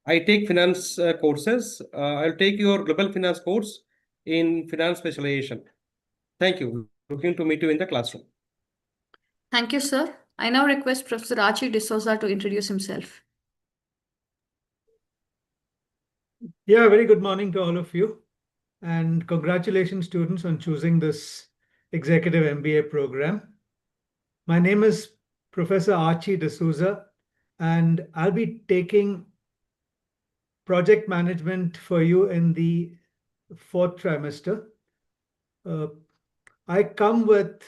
I take finance courses. I'll take your global finance course in finance specialization. Thank you. Looking to meet you in the classroom. Thank you, sir. I now request Professor Archie D'Souza to introduce himself. Yeah, very good morning to all of you. And congratulations, students, on choosing this Executive MBA program. My name is Professor Archie D'Souza, and I'll be taking project management for you in the 4th trimester. I come with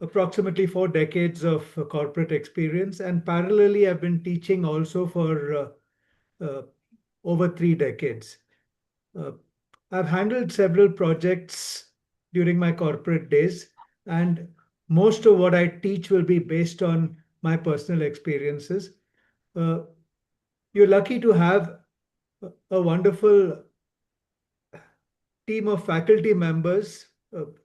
approximately 4 decades of corporate experience, and parallelly, I've been teaching also for over 3 decades. I've handled several projects during my corporate days, and most of what I teach will be based on my personal experiences. You're lucky to have a wonderful team of faculty members,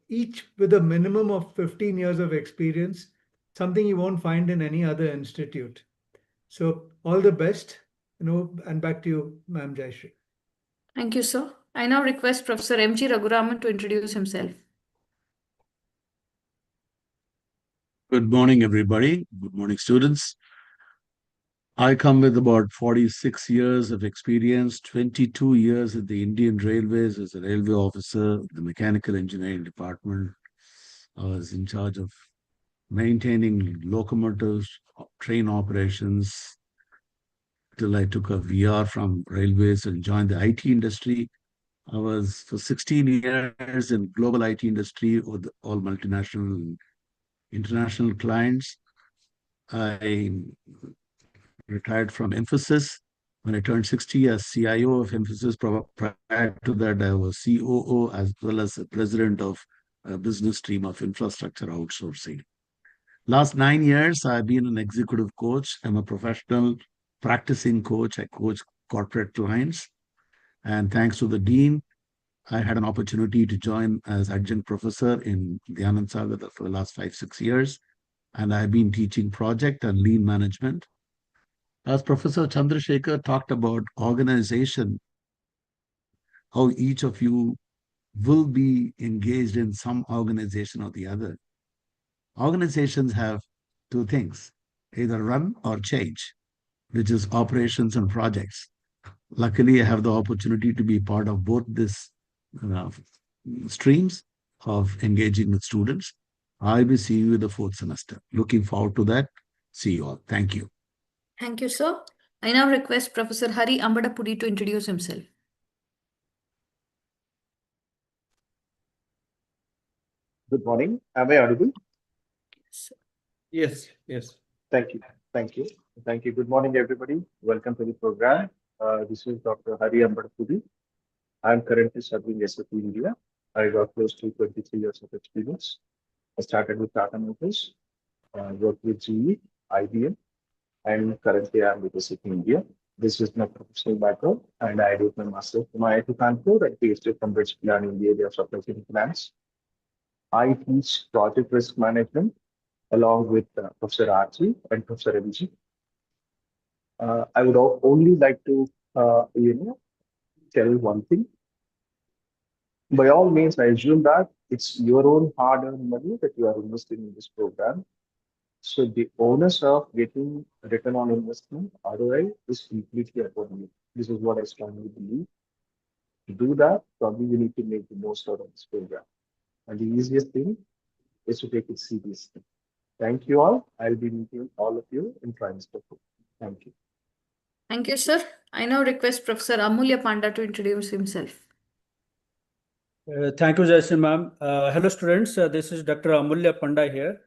each with a minimum of 15 years of experience, something you won't find in any other institute. So all the best, and back to you, Ma'am Jayashree. Thank you, sir. I now request Professor M.G. Raghuraman to introduce himself. Good morning, everybody. Good morning, students. I come with about 46 years of experience, 22 years at the Indian Railways as a railway officer, the mechanical engineering department. I was in charge of maintaining locomotives, train operations, till I took a VR from railways and joined the IT industry. I was for 16 years in global IT industry with all multinational and international clients. I retired from Infosys when I turned 60 as CIO of Infosys. Prior to that, I was COO as well as the president of a business stream of infrastructure outsourcing. Last 9 years, I've been an executive coach. I'm a professional practicing coach. I coach corporate clients. And thanks to the dean, I had an opportunity to join as adjunct professor in the Anand Sagar for the last 5-6 years. And I've been teaching project and lean management. As Professor Chandrasekhar talked about organization, how each of you will be engaged in some organization or the other. Organizations have two things, either run or change, which is operations and projects. Luckily, I have the opportunity to be part of both these streams of engaging with students. I'll be seeing you in the 4th semester. Looking forward to that. See you all. Thank you. Thank you, sir. I now request Professor Hari Ambadapudi to introduce himself. Good morning. Am I audible? Yes, yes. Thank you. Thank you. Thank you. Good morning, everybody. Welcome to the program. This is Dr. Hari Ambadapudi. I'm currently serving SAP India. I got close to 23 years of experience. I started with Tata Motors, worked with GE, IBM, and currently I'm with SAP India. This is my professional background, and I did my master's from IIT Kanpur and PhD from British Plan in the area of supply chain finance. I teach project risk management along with Professor Archie and Professor Abhijit. I would only like to, tell one thing. By all means, I assume that it's your own hard-earned money that you are investing in this program. So the onus of getting return on investment, ROI, is completely upon you. This is what I strongly believe. To do that, probably you need to make the most out of this program. And the easiest thing is to take it seriously. Thank you all. I'll be meeting all of you in trimester 4. Thank you. Thank you, sir. I now request Professor Amulya Panda to introduce himself. Thank you, Jayashree ma'am. Hello, students. This is Dr. Amulya Panda here.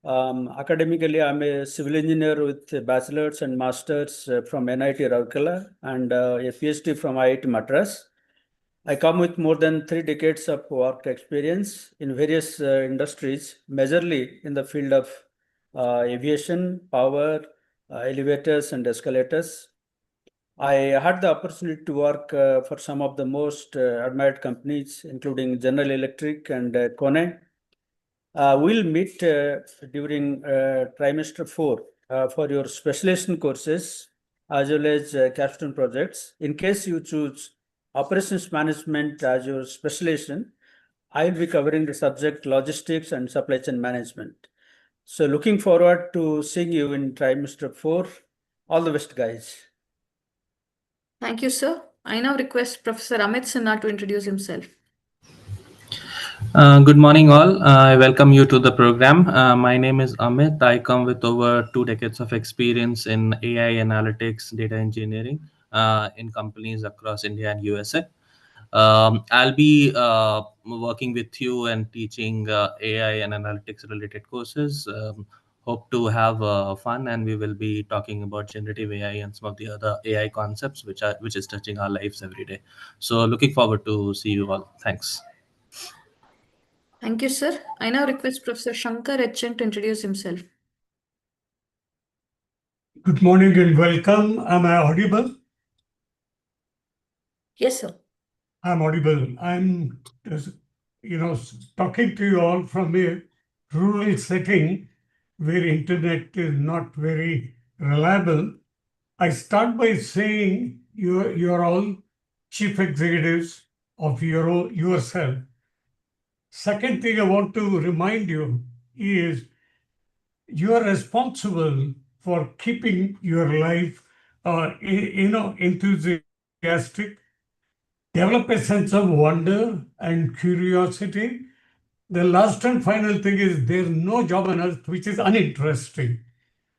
Academically, I'm a civil engineer with a bachelor's and master's from NIT Rourkela and a PhD from IIT Madras. I come with more than 3 decades of work experience in various industries, majorly in the field of aviation, power, elevators, and escalators. I had the opportunity to work for some of the most admired companies, including General Electric and Kone. We'll meet during trimester 4 for your specialization courses as well as capstone projects. In case you choose operations management as your specialization, I'll be covering the subject logistics and supply chain management. So looking forward to seeing you in trimester 4. All the best, guys. Thank you, sir. I now request Professor Amit Sinha to introduce himself. Good morning, all. I welcome you to the program. My name is Amit. I come with over 2 decades of experience in AI analytics, data engineering in companies across India and USA. I'll be working with you and teaching AI and analytics related courses. Hope to have fun, and we will be talking about generative AI and some of the other AI concepts which is touching our lives every day. So looking forward to see you all. Thanks. Thank you, sir. I now request Professor Shankar Etchen to introduce himself. Good morning and welcome. Am I audible? Yes, sir. I'm audible. I'm, talking to you all from a rural setting where internet is not very reliable. I start by saying you're all chief executives of yourself. Second thing I want to remind you is you are responsible for keeping your life, enthusiastic, develop a sense of wonder and curiosity. The last and final thing is there's no job on earth which is uninteresting.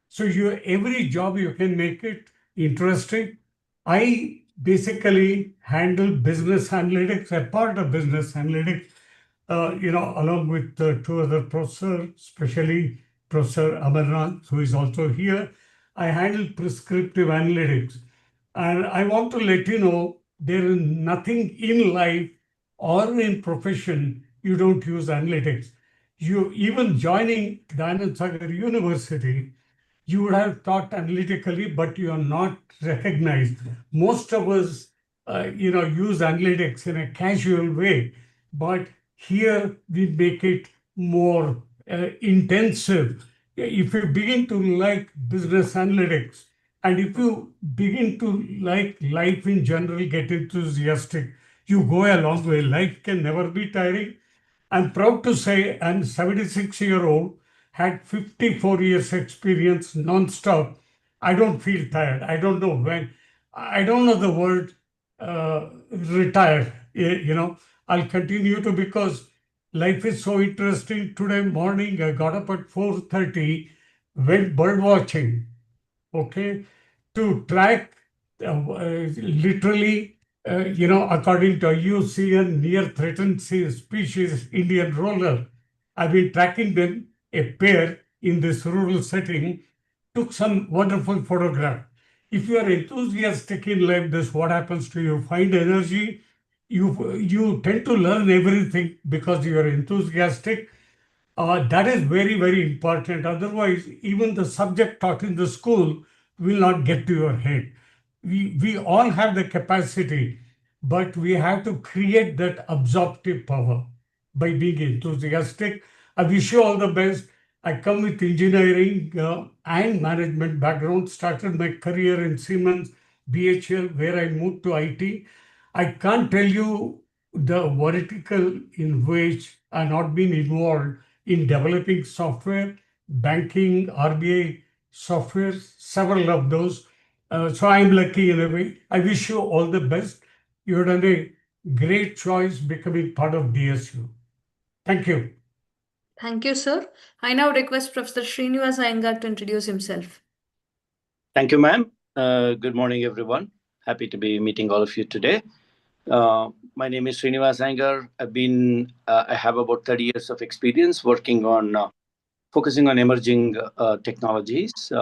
So every job you can make it interesting. I basically handle business analytics, a part of business analytics, along with two other professors, especially Professor Amarnath, who is also here. I handle prescriptive analytics. And I want to let you know there is nothing in life or in profession you don't use analytics. You even joining Dayanand Sagar University, you would have thought analytically, but you are not recognized. Most of us, use analytics in a casual way, but here we make it more intensive. If you begin to like business analytics, and if you begin to like life in general, get enthusiastic, you go a long way. Life can never be tiring. I'm proud to say I'm 76-year-old, had 54 years experience non-stop. I don't feel tired. I don't know when. I don't know the word retire. I'll continue to because life is so interesting. Today morning, I got up at 4:30, went bird watching, okay, to track literally, according to IUCN, near threatened species Indian roller. I've been tracking them, a pair in this rural setting, took some wonderful photograph. If you are enthusiastic in life, this what happens to you. Find energy. You tend to learn everything because you are enthusiastic. That is very, very important. Otherwise, even the subject taught in the school will not get to your head. We all have the capacity, but we have to create that absorptive power by being enthusiastic. I wish you all the best. I come with engineering and management background, started my career in Siemens, BHL, where I moved to IT. I can't tell you the vertical in which I've not been involved in developing software, banking, RBI software, several of those. So I'm lucky in a way. I wish you all the best. You've done a great choice becoming part of DSU. Thank you. Thank you, sir. I now request Professor Srinivas Iyengar to introduce himself. Thank you, ma'am. Good morning, everyone. Happy to be meeting all of you today. My name is Srinivas Iyengar. I have about 30 years of experience working on focusing on emerging technologies.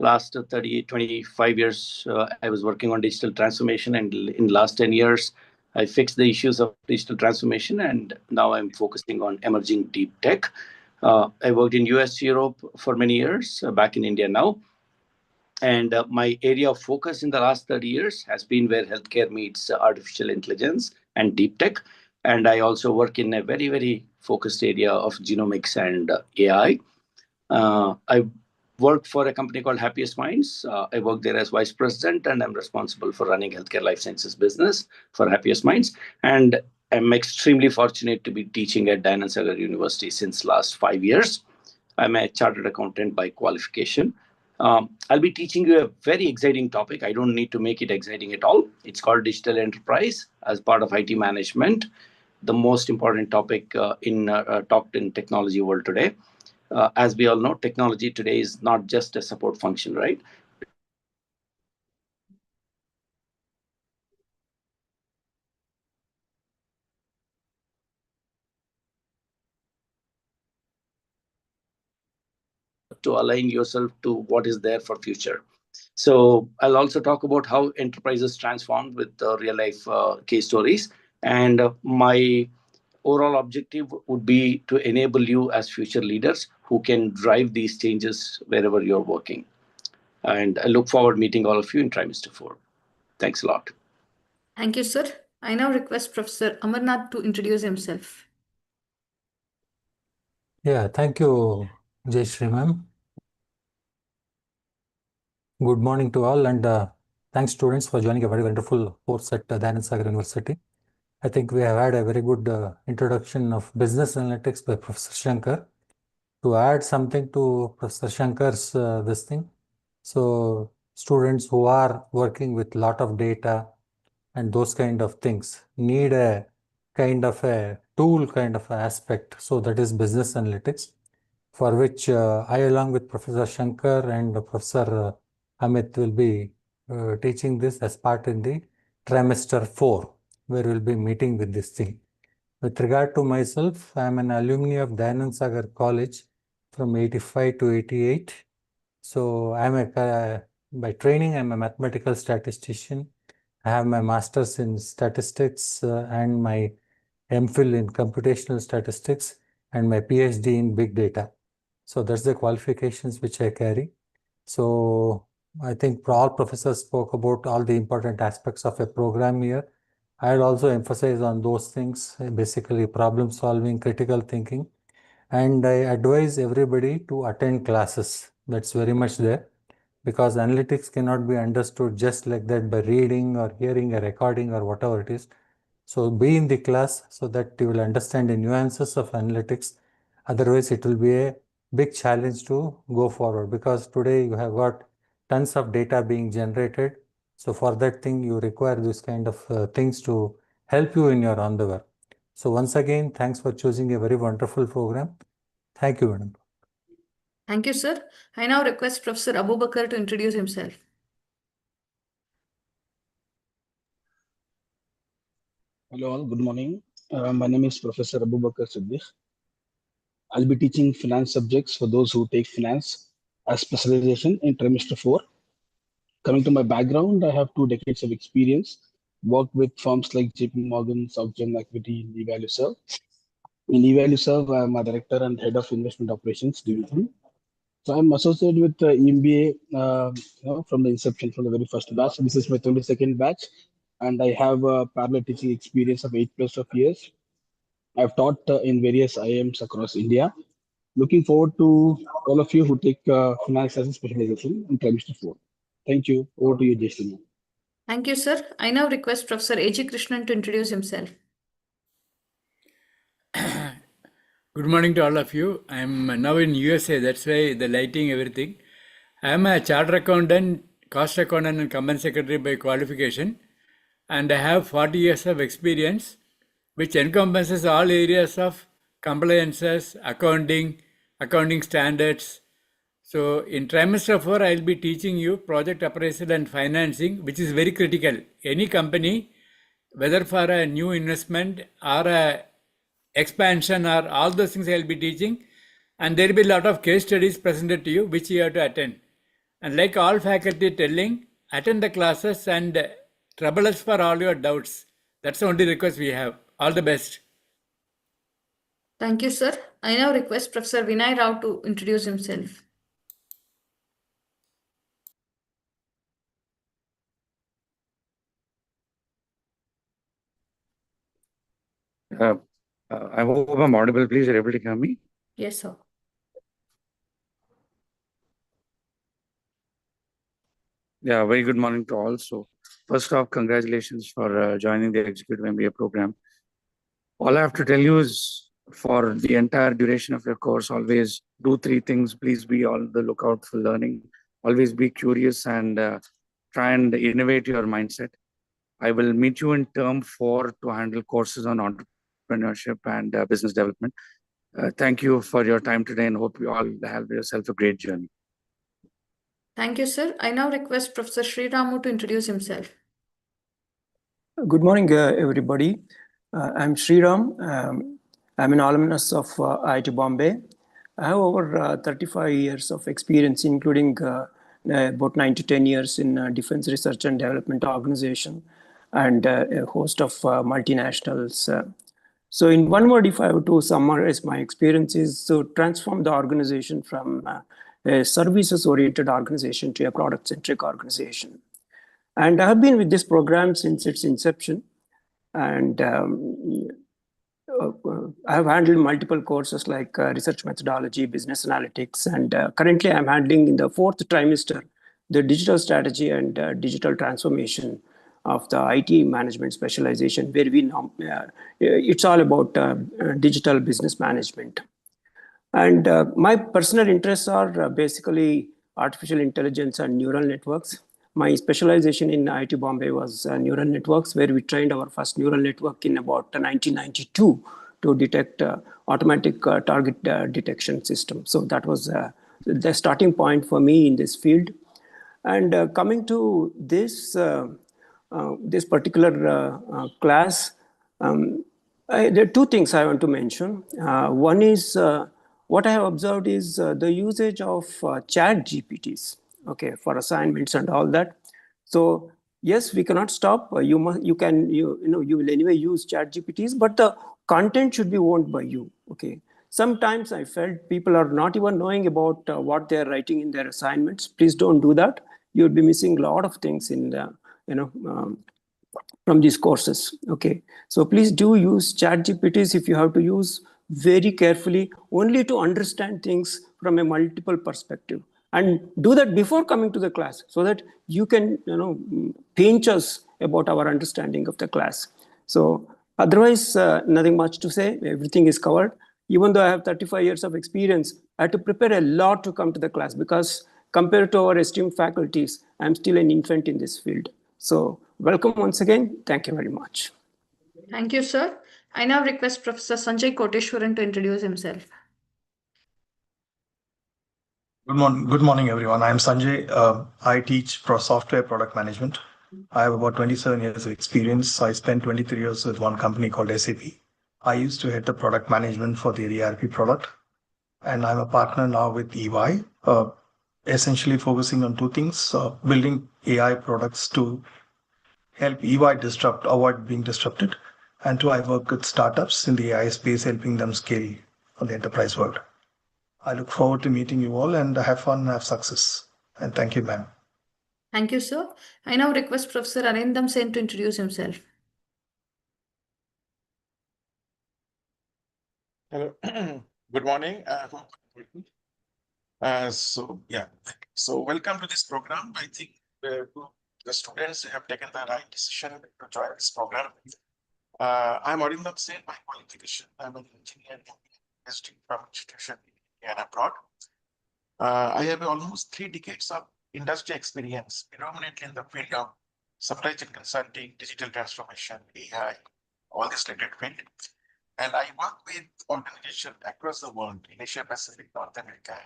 Last 25 years, I was working on digital transformation, and in the last 10 years, I fixed the issues of digital transformation, and now I'm focusing on emerging deep tech. I worked in US, Europe for many years, back in India now. And my area of focus in the last 30 years has been where healthcare meets artificial intelligence and deep tech. And I also work in a very, very focused area of genomics and AI. I worked for a company called Happiest Minds. I work there as vice president, and I'm responsible for running healthcare life sciences business for Happiest Minds. And I'm extremely fortunate to be teaching at Dayanand Sagar University since last 5 years. I'm a chartered accountant by qualification. I'll be teaching you a very exciting topic. I don't need to make it exciting at all. It's called digital enterprise as part of IT management, the most important topic talked in technology world today. As we all know, technology today is not just a support function, right? To align yourself to what is there for future. So I'll also talk about how enterprises transform with real life case stories. And my overall objective would be to enable you as future leaders who can drive these changes wherever you're working. And I look forward to meeting all of you in trimester 4. Thanks a lot. Thank you, sir. I now request Professor Amarnath to introduce himself. Yeah, thank you, Jayashree ma'am. Good morning to all, and thanks students for joining a very wonderful course at Dayanand Sagar University. I think we have had a very good introduction of business analytics by Professor Shankar. To add something to Professor Shankar's this thing, so students who are working with lot of data and those kind of things need a kind of a tool kind of aspect. So that is business analytics, for which I, along with Professor Shankar and Professor Amit, will be teaching this as part in the trimester 4, where we'll be meeting with this thing. With regard to myself, I am an alumni of Dayanand Sagar College from 85 to 88. So I am by training, I'm a mathematical statistician. I have my master's in statistics and my MPhil in computational statistics and my PhD in big data. So that's the qualifications which I carry. So I think all professors spoke about all the important aspects of a program here. I'll also emphasize on those things, basically problem solving, critical thinking, and I advise everybody to attend classes. That's very much there, because analytics cannot be understood just like that by reading or hearing a recording or whatever it is. So be in the class so that you will understand the nuances of analytics. Otherwise, it will be a big challenge to go forward, because today you have got tons of data being generated. So for that thing, you require this kind of things to help you in your endeavor. So once again, thanks for choosing a very wonderful program. Thank you, madam. Thank you, sir. I now request Professor Abubakar to introduce himself. Hello all, good morning. My name is Professor Abubakar Siddiq. I'll be teaching finance subjects for those who take finance as specialization in trimester 4. Coming to my background, I have 2 decades of experience, worked with firms like JP Morgan, SocGen Equity, and EvalueServe. In EvalueServe, I am a director and head of investment operations division. So I'm associated with MBA from the inception, from the very first batch. This is my 22nd batch, and I have a parallel teaching experience of 8+ of years. I've taught in various IIMs across India. Looking forward to all of you who take finance as a specialization in trimester 4. Thank you. Over to you, Jason. Thank you, sir. I now request Professor A.G. Krishnan to introduce himself. Good morning to all of you. I'm now in USA, that's why the lighting, everything. I'm a chartered accountant, cost accountant and company secretary by qualification, and I have 40 years of experience, which encompasses all areas of compliances, accounting standards. So in trimester 4, I'll be teaching you project appraisal and financing, which is very critical. Any company, whether for a new investment or a expansion or all those things I'll be teaching, and there will be a lot of case studies presented to you which you have to attend. And like all faculty telling, attend the classes and trouble us for all your doubts. That's the only request we have. All the best. Thank you, sir. I now request Professor Vinay Rao to introduce himself. I hope I'm audible. Please, are you able to hear me? Yes, sir. Yeah, very good morning to all. So, first off, congratulations for joining the Executive MBA program. All I have to tell you is, for the entire duration of your course, always do 3 things. Please be on the lookout for learning. Always be curious and try and innovate your mindset. I will meet you in term 4 to handle courses on entrepreneurship and business development. Thank you for your time today, and hope you all have yourself a great journey. Thank you, sir. I now request Professor Sriramu to introduce himself. Good morning, everybody. I'm Sriram. I'm an alumnus of IIT Bombay. I have over 35 years of experience, including about 9 to 10 years in Defense Research and Development Organization and a host of multinationals. So in one word, if I were to summarize my experiences, to transform the organization from a services-oriented organization to a product-centric organization. And I have been with this program since its inception. And I have handled multiple courses like research methodology, business analytics, and currently I'm handling in the fourth trimester the digital strategy and digital transformation of the IT management specialization, where we now it's all about digital business management. And my personal interests are basically artificial intelligence and neural networks. My specialization in IIT Bombay was neural networks, where we trained our first neural network in about 1992 to detect automatic target detection system. So that was the starting point for me in this field. And coming to this particular class, there are two things I want to mention. One is what I have observed is the usage of chat GPTs, okay, for assignments and all that. So yes, we cannot stop. You will anyway use chat GPTs, but the content should be owned by you, okay. Sometimes I felt people are not even knowing about what they're writing in their assignments. Please don't do that. You'll be missing a lot of things in the, from these courses. Okay, so please do use chat GPTs if you have to use very carefully, only to understand things from a multiple perspective, and do that before coming to the class so that you can pinch us about our understanding of the class. So otherwise, nothing much to say. Everything is covered. Even though I have 35 years of experience, I had to prepare a lot to come to the class because compared to our esteemed faculties, I'm still an infant in this field. So welcome once again. Thank you very much. Thank you, sir. I now request Professor Sanjay Koteshwaran to introduce himself. Good morning, everyone. I'm Sanjay. I teach software product management. I have about 27 years of experience. I spent 23 years with one company called SAP. I used to head the product management for the ERP product, and I'm a partner now with EY, essentially focusing on two things: building AI products to help EY avoid being disrupted, and two, I work with startups in the AI space, helping them scale on the enterprise world. I look forward to meeting you all and have fun and have success. And thank you, ma'am. Thank you, sir. I now request Professor Arindam Sen to introduce himself. Hello. Good morning. So welcome to this program. I think the students have taken the right decision to join this program. I'm Arindam Sen, my qualification. I'm an engineer in university from institution in India and abroad. I have almost 3 decades of industry experience, predominantly in the field of supply chain consulting, digital transformation, AI, all this related field. And I work with organizations across the world, in Asia Pacific, North America,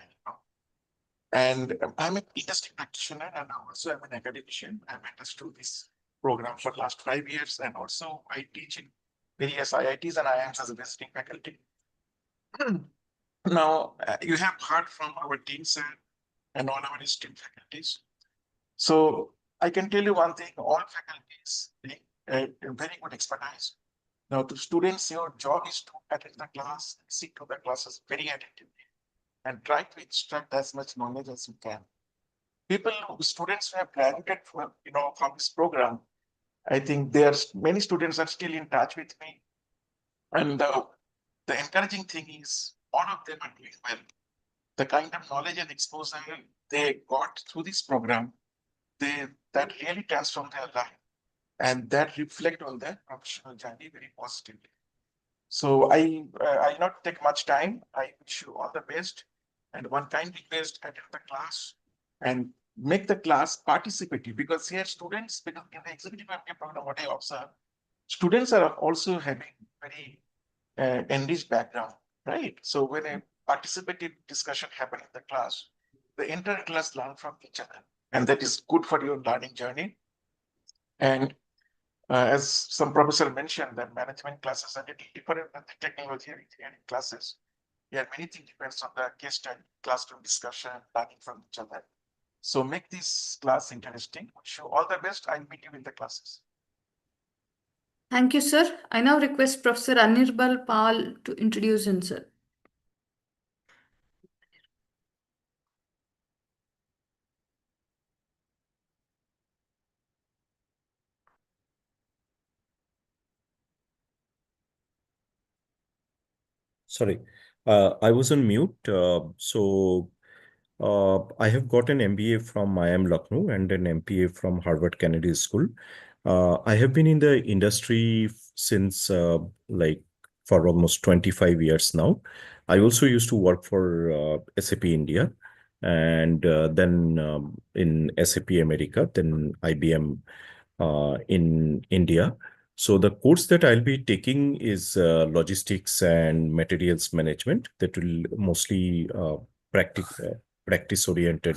and I'm an industry practitioner and also I'm an academician. I've understood this program for the last 5 years, and also I teach in various IITs and IIMs as a visiting faculty. Now, you have heard from our team, sir, and all our esteemed faculties. So I can tell you one thing, all faculties bring very good expertise. Now, to students, your job is to attend the class, sit to the classes very attentively, and try to extract as much knowledge as you can. Students who have graduated from this program, I think many students are still in touch with me. And the encouraging thing is all of them are doing well. The kind of knowledge and exposure they got through this program, that really transformed their life, and that reflect on their professional journey very positively. So I not take much time. I wish you all the best. And one kind request, attend the class and make the class participative, because here students, because in the executive MBA program, what I observe, students are also having very enriched background, right? So when a participative discussion happens in the class, the entire class learn from each other, and that is good for your learning journey. And as some professor mentioned, that management classes are little different than the technology engineering classes. Yeah, many things depends on the case study, classroom discussion, learning from each other. So make this class interesting. Wish you all the best. I'll meet you in the classes. Thank you, sir. I now request Professor Anirbal Pal to introduce himself. Sorry, I was on mute. I have got an MBA from IIM Lucknow and an MPA from Harvard Kennedy School. I have been in the industry since like for almost 25 years now. I also used to work for SAP India and then in SAP America, then IBM in India. So the course that I'll be taking is logistics and materials management. That will mostly practice oriented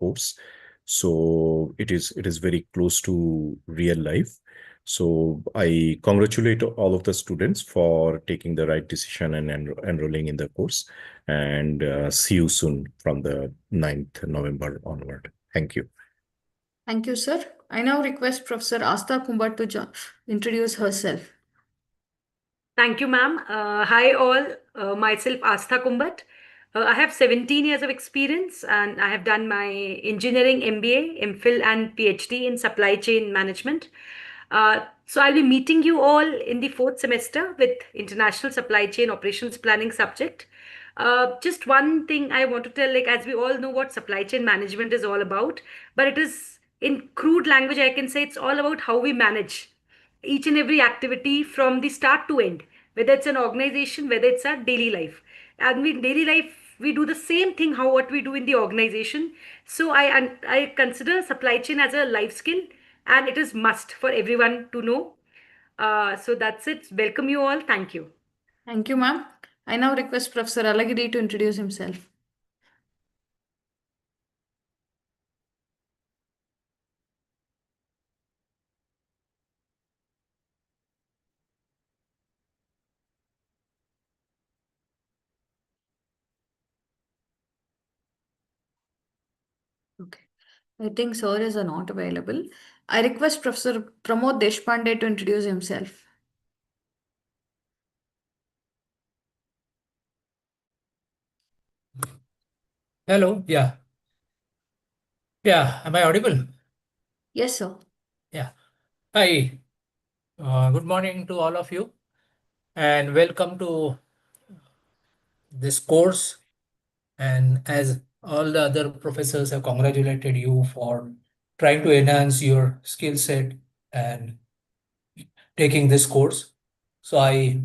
course. So it is very close to real life. So I congratulate all of the students for taking the right decision and enrolling in the course. And see you soon from the 9th November onward. Thank you. Thank you, sir. I now request Professor Asta Kumbar to introduce herself. Thank you, ma'am. Hi, all. Myself, Astha Kumbat. I have 17 years of experience and I have done my engineering MBA, MPhil, and PhD in supply chain management. So I'll be meeting you all in the 4th semester with International Supply Chain Operations Planning subject. Just one thing I want to tell, like, as we all know what supply chain management is all about, but it is in crude language, I can say it's all about how we manage each and every activity from the start to end, whether it's an organization, whether it's our daily life. And in daily life, we do the same thing how what we do in the organization. So I consider supply chain as a life skill, and it is must for everyone to know. So that's it. Welcome you all. Thank you. Thank you, ma'am. I now request Professor Alagiri to introduce himself. Okay. I think sir is not available. I request Professor Pramod Deshpande to introduce himself. Hello. Yeah. Yeah. Am I audible? Yes, sir. Yeah. Hi. Good morning to all of you and welcome to this course. And as all the other professors have congratulated you for trying to enhance your skill set and taking this course. So I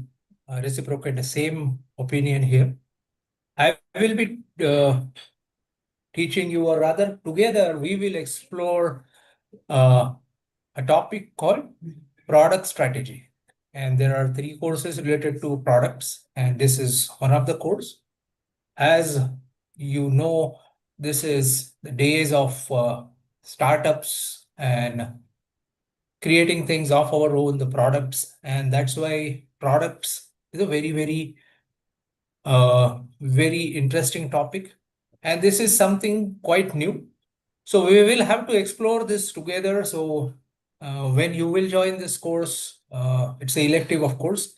reciprocate the same opinion here. I will be teaching you, or rather together we will explore a topic called product strategy. And there are 3 courses related to products, and this is one of the course. As you know, this is the days of startups and creating things of our own, the products, and that's why products is a very interesting topic, and this is something quite new. So we will have to explore this together. So when you will join this course, it's an elective, of course,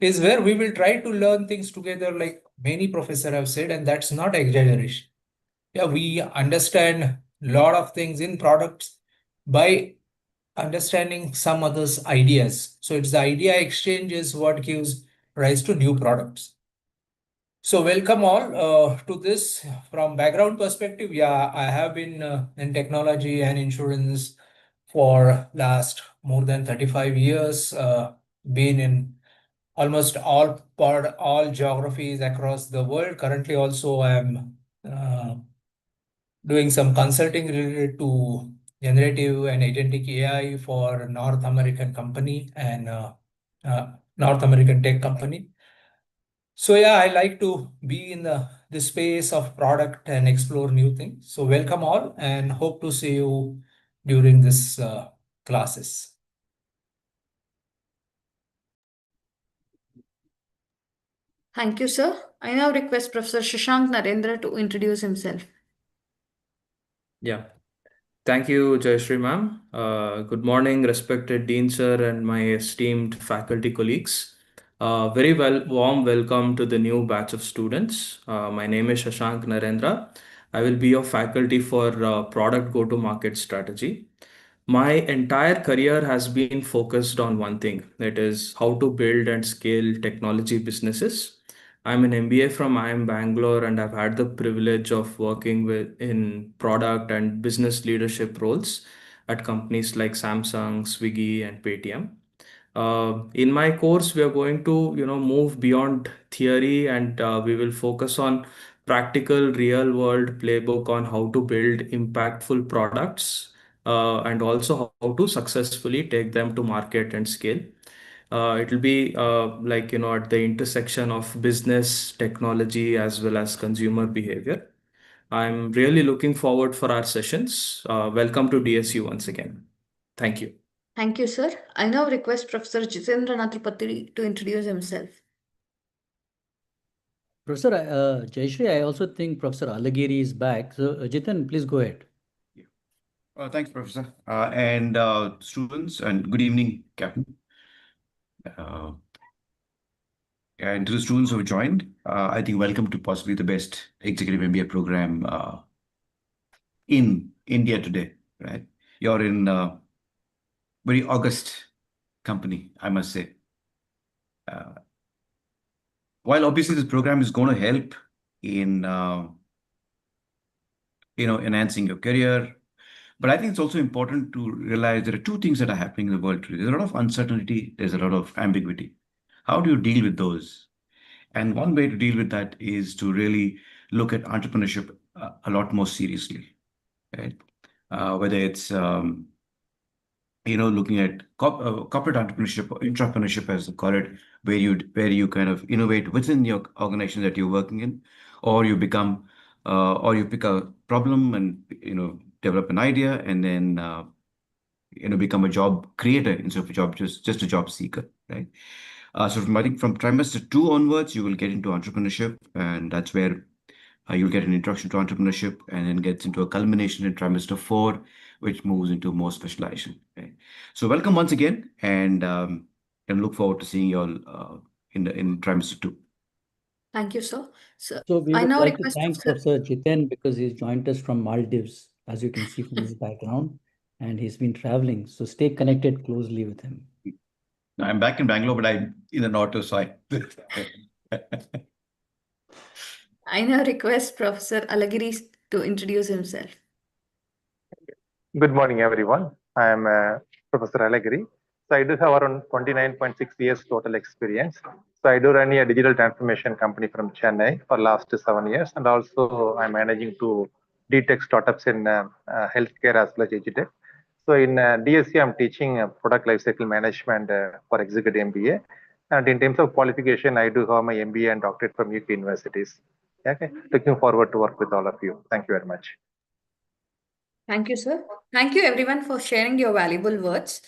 is where we will try to learn things together, like many professors have said, and that's not exaggeration. Yeah, we understand a lot of things in products by understanding some others' ideas. So it's the idea exchange is what gives rise to new products. So welcome all to this. From background perspective, yeah, I have been in technology and insurance for last more than 35 years, been in almost all geographies across the world. Currently also I'm doing some consulting related to generative and agentic AI for North American company and North American tech company. So yeah, I like to be in the space of product and explore new things. So welcome all and hope to see you during this classes. Thank you, sir. I now request Professor Shashank Narendra to introduce himself. Yeah. Thank you, Jayashree ma'am. Good morning, respected Dean sir and my esteemed faculty colleagues. Very warm welcome to the new batch of students. My name is Shashank Narendra. I will be your faculty for product go-to-market strategy. My entire career has been focused on one thing, that is how to build and scale technology businesses. I'm an MBA from IIM Bangalore, and I've had the privilege of working in product and business leadership roles at companies like Samsung, Swiggy, and Paytm. In my course, we are going to, move beyond theory, and we will focus on practical, real-world playbook on how to build impactful products, and also how to successfully take them to market and scale. It will be at the intersection of business, technology, as well as consumer behavior. I'm really looking forward for our sessions. Welcome to DSU once again. Thank you. Thank you, sir. I now request Professor Jitendra Natrapati to introduce himself. Professor Jayashree, I also think Professor Alagiri is back. So, Jiten, please go ahead. Thanks, Professor. And students, and good evening, Captain. And to the students who have joined, I think welcome to possibly the best executive MBA program in India today, right? You're in very august company, I must say. While obviously this program is going to help in enhancing your career, but I think it's also important to realize there are two things that are happening in the world today. There's a lot of uncertainty, there's a lot of ambiguity. How do you deal with those? And one way to deal with that is to really look at entrepreneurship a lot more seriously, right? Whether it's looking at corporate entrepreneurship or intrapreneurship, as they call it, where you kind of innovate within your organization that you're working in, or you become or you pick a problem and develop an idea and then become a job creator instead of just a job seeker, right? So I think from trimester 2 onwards, you will get into entrepreneurship, and that's where you'll get an introduction to entrepreneurship, and then gets into a culmination in trimester 4, which moves into more specialization. Right? So welcome once again, and look forward to seeing you all in trimester 2. Thank you, sir. So we I would now like to request thank Professor Jiten because he's joined us from Maldives, as you can see from his background, and he's been traveling. So stay connected closely with him. I'm back in Bangalore, but I'm in the north side. I now request Professor Alagiri to introduce himself. Good morning, everyone. I am Professor Alagiri. So I do have around 29.6 years total experience. So I do run a digital transformation company from Chennai for last 7 years, and also I'm managing two D-Tech startups in healthcare as well as edutech. So in DSC, I'm teaching product lifecycle management for executive MBA. And in terms of qualification, I do have my MBA and doctorate from UK universities. Okay, looking forward to work with all of you. Thank you very much. Thank you, sir. Thank you, everyone, for sharing your valuable words.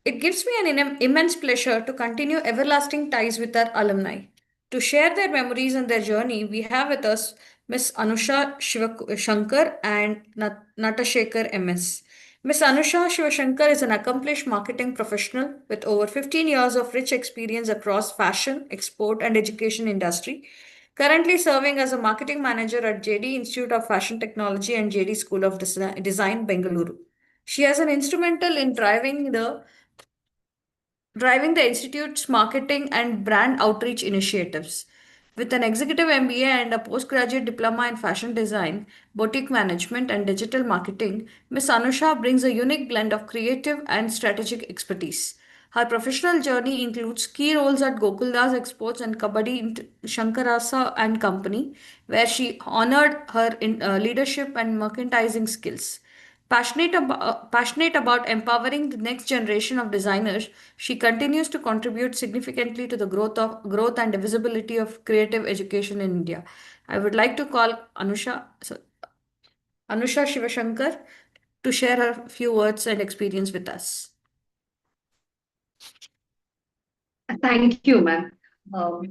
It gives me an immense pleasure to continue everlasting ties with our alumni. To share their memories and their journey, we have with us Ms. Anusha Shivashankar and Natashekar MS. Ms. Anusha Shivashankar is an accomplished marketing professional with over 15 years of rich experience across fashion, export, and education industry. Currently serving as a marketing manager at JD Institute of Fashion Technology and JD School of Design, Bengaluru. She has an instrumental in driving the institute's marketing and brand outreach initiatives. With an executive MBA and a postgraduate diploma in fashion design, boutique management, and digital marketing, Ms. Anusha brings a unique blend of creative and strategic expertise. Her professional journey includes key roles at Gokuldas Exports and Kabaddi Shankarasa and Company, where she honored her leadership and merchandising skills. Passionate about empowering the next generation of designers, she continues to contribute significantly to the growth and visibility of creative education in India. I would like to call Anusha Shivashankar to share her few words and experience with us. Thank you, ma'am.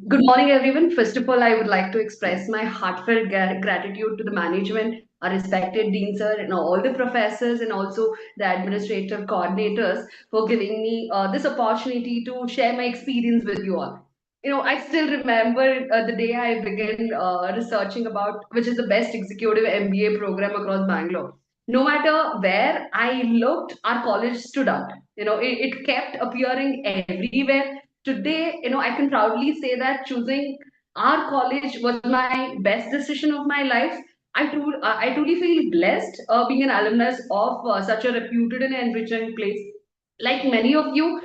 Good morning, everyone. First of all, I would like to express my heartfelt gratitude to the management, our respected dean sir, and all the professors, and also the administrative coordinators for giving me this opportunity to share my experience with you all. I still remember the day I began researching about which is the best executive MBA program across Bangalore. No matter where I looked, our college stood out. It kept appearing everywhere. Today, I can proudly say that choosing our college was my best decision of my life. I truly feel blessed being an alumnus of such a reputed and enriching place. Like many of you,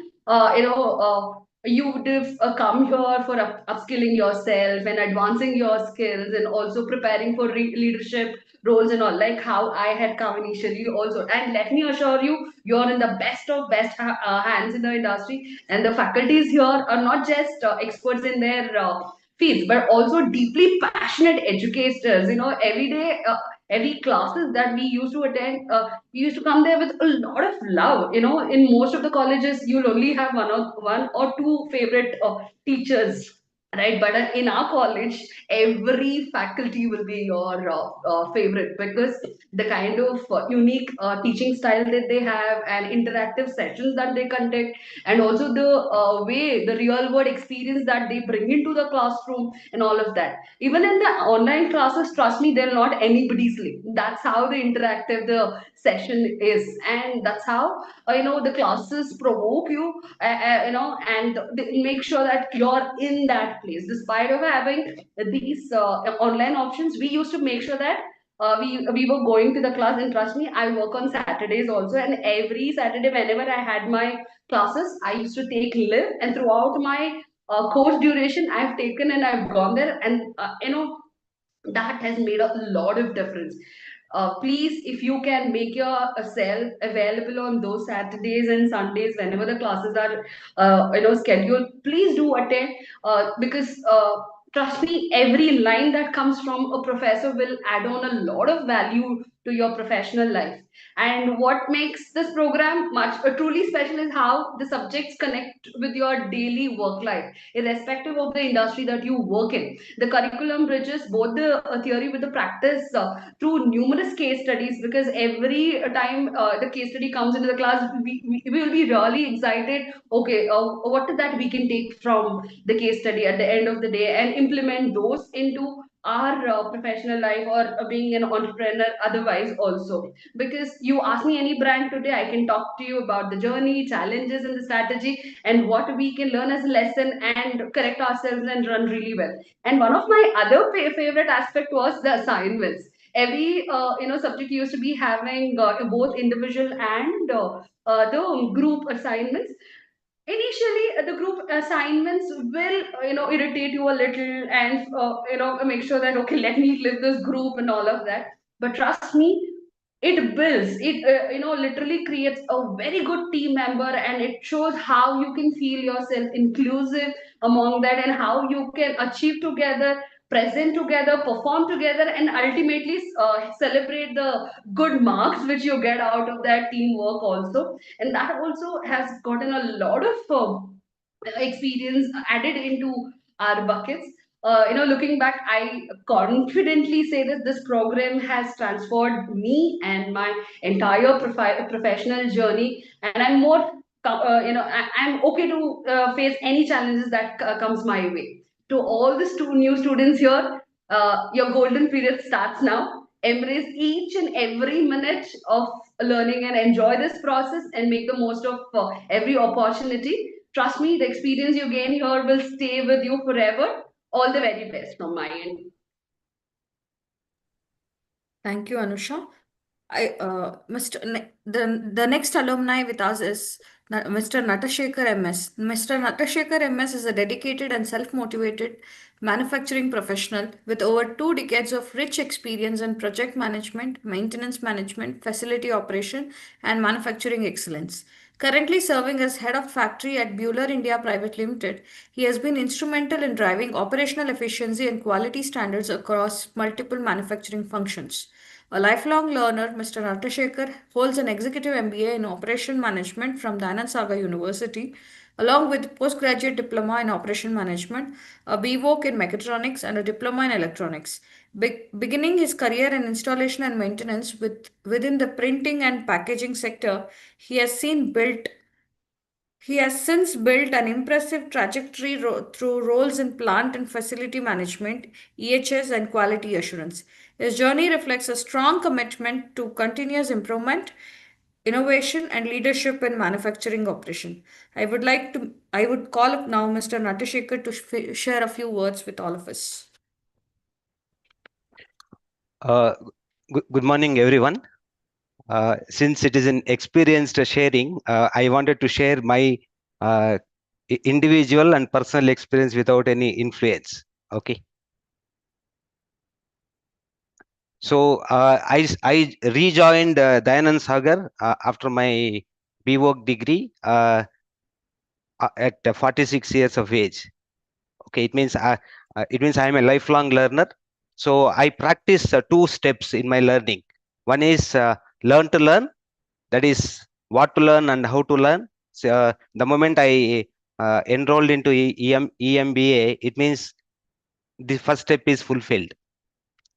you would have come here for upskilling yourself and advancing your skills and also preparing for leadership roles and all, like how I had come initially also. And let me assure you, you're in the best of best hands in the industry. And the faculties here are not just experts in their fields, but also deeply passionate educators. Every day, every classes that we used to attend, we used to come there with a lot of love. In most of the colleges, you'll only have one or two favorite teachers, right? But in our college, every faculty will be your favorite, because the kind of unique teaching style that they have and interactive sessions that they conduct, and also the way, the real world experience that they bring into the classroom and all of that. Even in the online classes, trust me, they're not anybody's league. That's how the interactive the session is, and that's how the classes provoke you, and they make sure that you're in that place. Despite of having these online options, we used to make sure that we were going to the class. And trust me, I work on Saturdays also, and every Saturday whenever I had my classes, I used to take leave, and throughout my course duration, I've taken and I've gone there, and that has made a lot of difference. Please, if you can make yourself available on those Saturdays and Sundays whenever the classes are scheduled, please do attend, because trust me, every line that comes from a professor will add on a lot of value to your professional life. And what makes this program much truly special is how the subjects connect with your daily work life, irrespective of the industry that you work in. The curriculum bridges both the theory with the practice through numerous case studies, because every time the case study comes into the class, we will be really excited. Okay, what is that we can take from the case study at the end of the day and implement those into our professional life, or being an entrepreneur otherwise also. Because you ask me any brand today, I can talk to you about the journey, challenges, and the strategy, and what we can learn as a lesson and correct ourselves and run really well. And one of my other favorite aspect was the assignments. Every subject used to be having both individual and the group assignments. Initially, the group assignments will irritate you a little, and make sure that, okay, let me live this group and all of that. But trust me, it builds it, literally creates a very good team member, and it shows how you can feel yourself inclusive among that, and how you can achieve together, present together, perform together, and ultimately celebrate the good marks which you get out of that teamwork also. And that also has gotten a lot of experience added into our buckets. Looking back, I confidently say that this program has transformed me and my entire professional journey, and I'm more, I'm okay to face any challenges that comes my way. To all the new students here, your golden period starts now. Embrace each and every minute of learning and enjoy this process and make the most of every opportunity. Trust me, the experience you gain here will stay with you forever. All the very best from my end. Thank you, Anusha. The next alumni with us is Mr. Natashekar MS. Mr. Natashekar MS is a dedicated and self-motivated manufacturing professional with over 2 decades of rich experience in project management, maintenance management, facility operation, and manufacturing excellence. Currently serving as head of factory at Bueller India Private Limited, he has been instrumental in driving operational efficiency and quality standards across multiple manufacturing functions. A lifelong learner, Mr. Natashekar holds an executive MBA in Operation Management from Dayanand Saga University, along with postgraduate diploma in Operation Management, a BVoc in Mechatronics, and a diploma in Electronics. Beginning his career in installation and maintenance within the printing and packaging sector, he has since built an impressive trajectory through roles in plant and facility management, EHS, and quality assurance. His journey reflects a strong commitment to continuous improvement innovation and leadership in manufacturing operation. I would call up now Mr. Natashekar to share a few words with all of us. Good morning, everyone. Since it is an experienced sharing, I wanted to share my individual and personal experience without any influence. Okay. So I rejoined Dayanand Sagar after my BVoc degree at 46 years of age. Okay, it means I am a lifelong learner. So I practice 2 steps in my learning. One is learn to learn. That is what to learn and how to learn. So, the moment I enrolled into EMBA, it means the first step is fulfilled.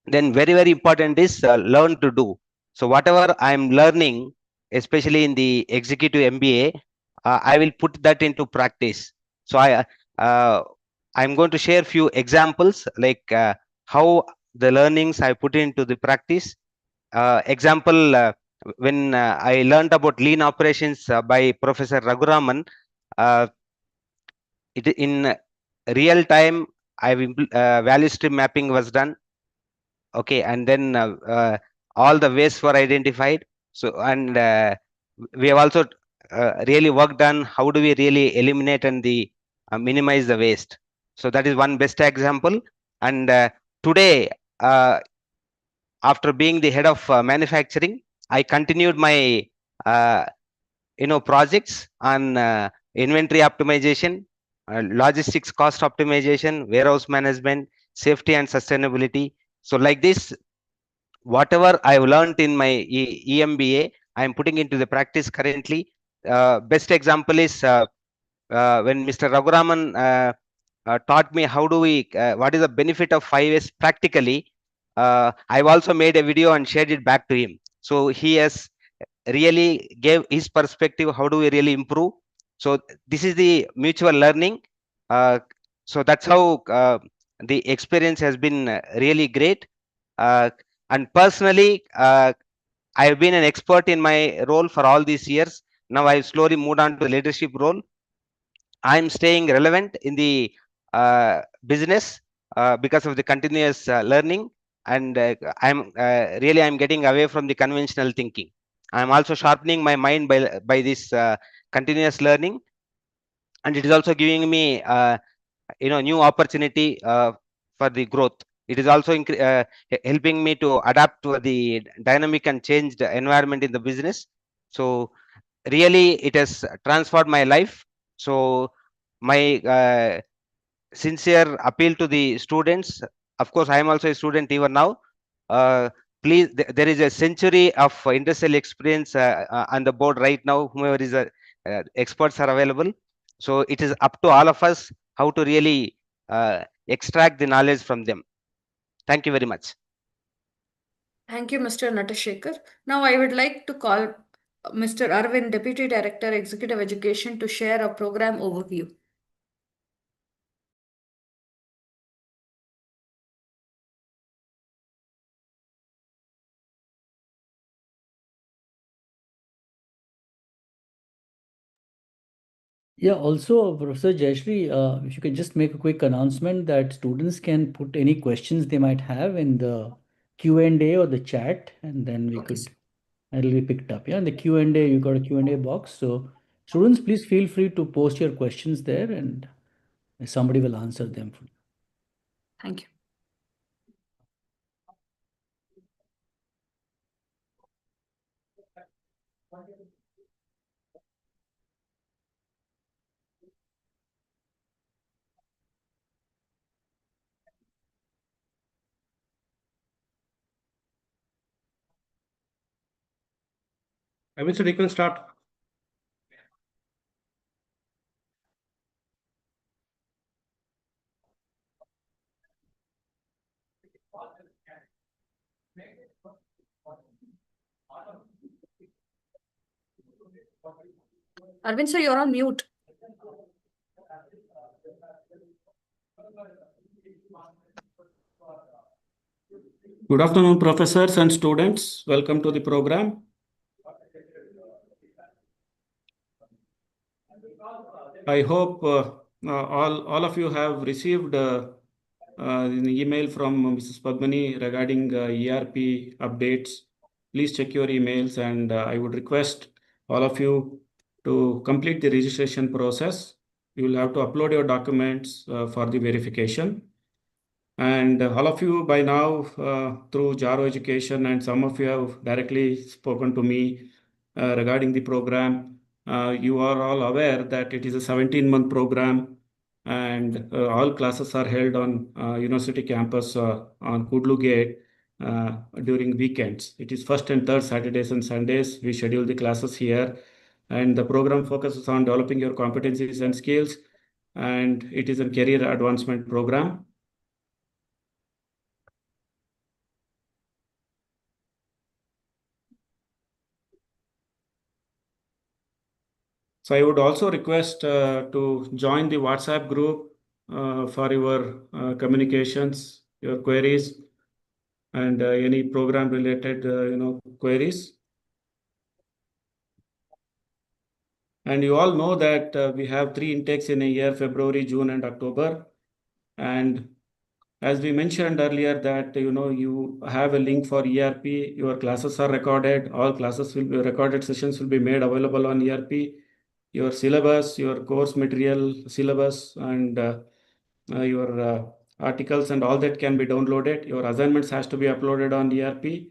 Then very important is learn to do. So whatever I'm learning, especially in the executive MBA, I will put that into practice. So I'm going to share few examples like how the learnings I put into the practice. Example, when I learned about lean operations by Professor Raghuraman, it in real time, value stream mapping was done. Okay, and then all the wastes were identified. So, and we have also really worked on how do we really eliminate and minimize the waste. So that is one best example. And today, after being the head of manufacturing, I continued my projects on inventory optimization, logistics cost optimization, warehouse management, safety and sustainability. So like this, whatever I've learned in my EMBA, I'm putting into the practice currently. Best example is when Mr. Raghuraman taught me how do we, what is the benefit of 5S practically. I've also made a video and shared it back to him. So he has really gave his perspective. How do we really improve? So this is the mutual learning. So that's how the experience has been really great. And personally, I have been an expert in my role for all these years. Now I've slowly moved on to the leadership role. I'm staying relevant in the business because of the continuous learning, and I'm getting away from the conventional thinking. I'm also sharpening my mind by this continuous learning, and it is also giving me new opportunity for the growth. It is also helping me to adapt to the dynamic and changed environment in the business. So really it has transformed my life. So my sincere appeal to the students, of course I am also a student even now, please, there is a century of industrial experience on the board right now. Whomever is experts are available. So it is up to all of us how to really extract the knowledge from them. Thank you very much. Thank you, Mr. Natashekar. Now I would like to call Mr. Arvind, Deputy Director, Executive Education, to share a program overview. Yeah, also, Professor Jayashree, if you can just make a quick announcement that students can put any questions they might have in the Q&A or the chat, and then it'll be picked up. Yeah, in the Q&A, you got a Q&A box. So students, please feel free to post your questions there, and somebody will answer them. Thank you. I mean, so you can start. Arvind, sir, you're on mute. Good afternoon, professors and students. Welcome to the program. I hope all of you have received an email from Mrs. Padmani regarding ERP updates. Please check your emails, and I would request all of you to complete the registration process. You will have to upload your documents for the verification. And all of you by now through Jaro Education, and some of you have directly spoken to me regarding the program. You are all aware that it is a 17-month program, and all classes are held on university campus on Kudlu Gate during weekends. It is first and third Saturdays and Sundays. We schedule the classes here, and the program focuses on developing your competencies and skills, and it is a career advancement program. So I would also request to join the WhatsApp group for your communications, your queries, and any program related queries. And you all know that we have 3 intakes in a year: February, June, and October. And as we mentioned earlier, that you have a link for ERP. Your classes are recorded. All classes will be recorded. Sessions will be made available on ERP. Your syllabus, your course material syllabus, and your articles and all that can be downloaded. Your assignments has to be uploaded on ERP.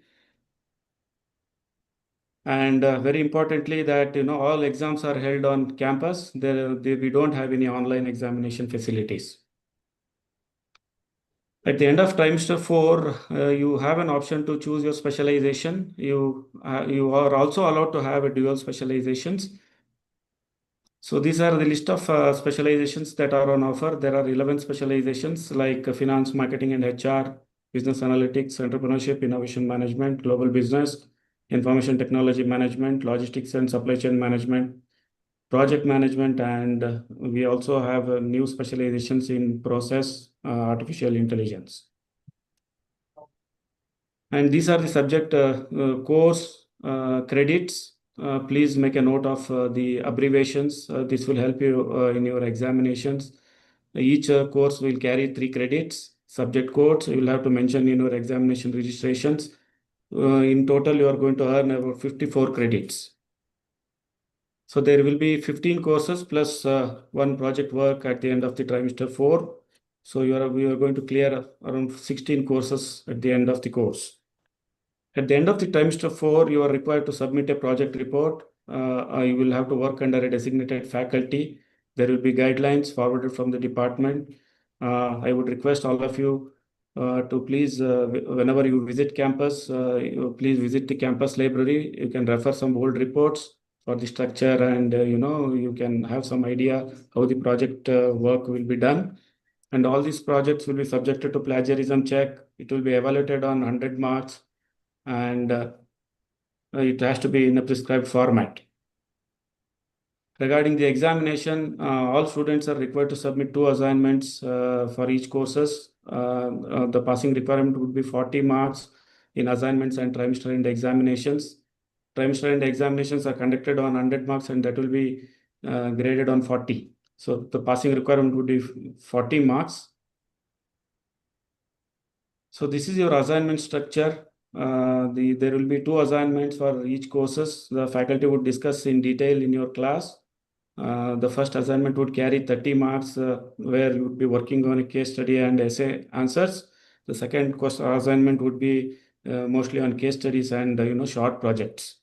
And very importantly, that all exams are held on campus. We don't have any online examination facilities. At the end of trimester 4, you have an option to choose your specialization. You are also allowed to have a dual specializations. So these are the list of specializations that are on offer. There are 11 specializations like finance, marketing and HR, business analytics, entrepreneurship, innovation management, global business, information technology management, logistics and supply chain management, project management, and we also have new specializations in process artificial intelligence. And these are the subject course credits. Please make a note of the abbreviations. This will help you in your examinations. Each course will carry 3 credits. Subject codes you will have to mention in your examination registrations. In total, you are going to earn about 54 credits. So there will be 15 courses plus 1 project work at the end of the trimester 4. So we are going to clear around 16 courses at the end of the course. At the end of the trimester 4, you are required to submit a project report. You will have to work under a designated faculty. There will be guidelines forwarded from the department. I would request all of you to please, whenever you visit campus, please visit the campus library. You can refer some old reports for the structure, and you can have some idea how the project work will be done. And all these projects will be subjected to plagiarism check. It will be evaluated on 100 marks, and it has to be in a prescribed format. Regarding the examination, all students are required to submit 2 assignments for each courses. The passing requirement would be 40 marks in assignments and trimester end examinations. Trimester end examinations are conducted on 100 marks, and that will be graded on 40. So the passing requirement would be 40 marks. So this is your assignment structure. There will be 2 assignments for each courses. The faculty would discuss in detail in your class. The first assignment would carry 30 marks where you would be working on a case study and essay answers. The second assignment would be mostly on case studies and short projects.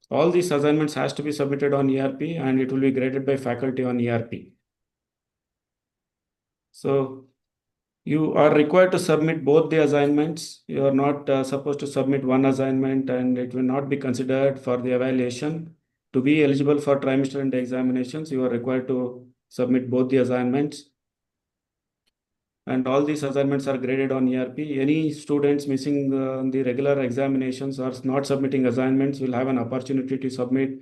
All these assignments has to be submitted on ERP, and it will be graded by faculty on ERP. So you are required to submit both the assignments. You are not supposed to submit one assignment, and it will not be considered for the evaluation. To be eligible for trimester end examinations, you are required to submit both the assignments. And all these assignments are graded on ERP. Any students missing the regular examinations or not submitting assignments will have an opportunity to submit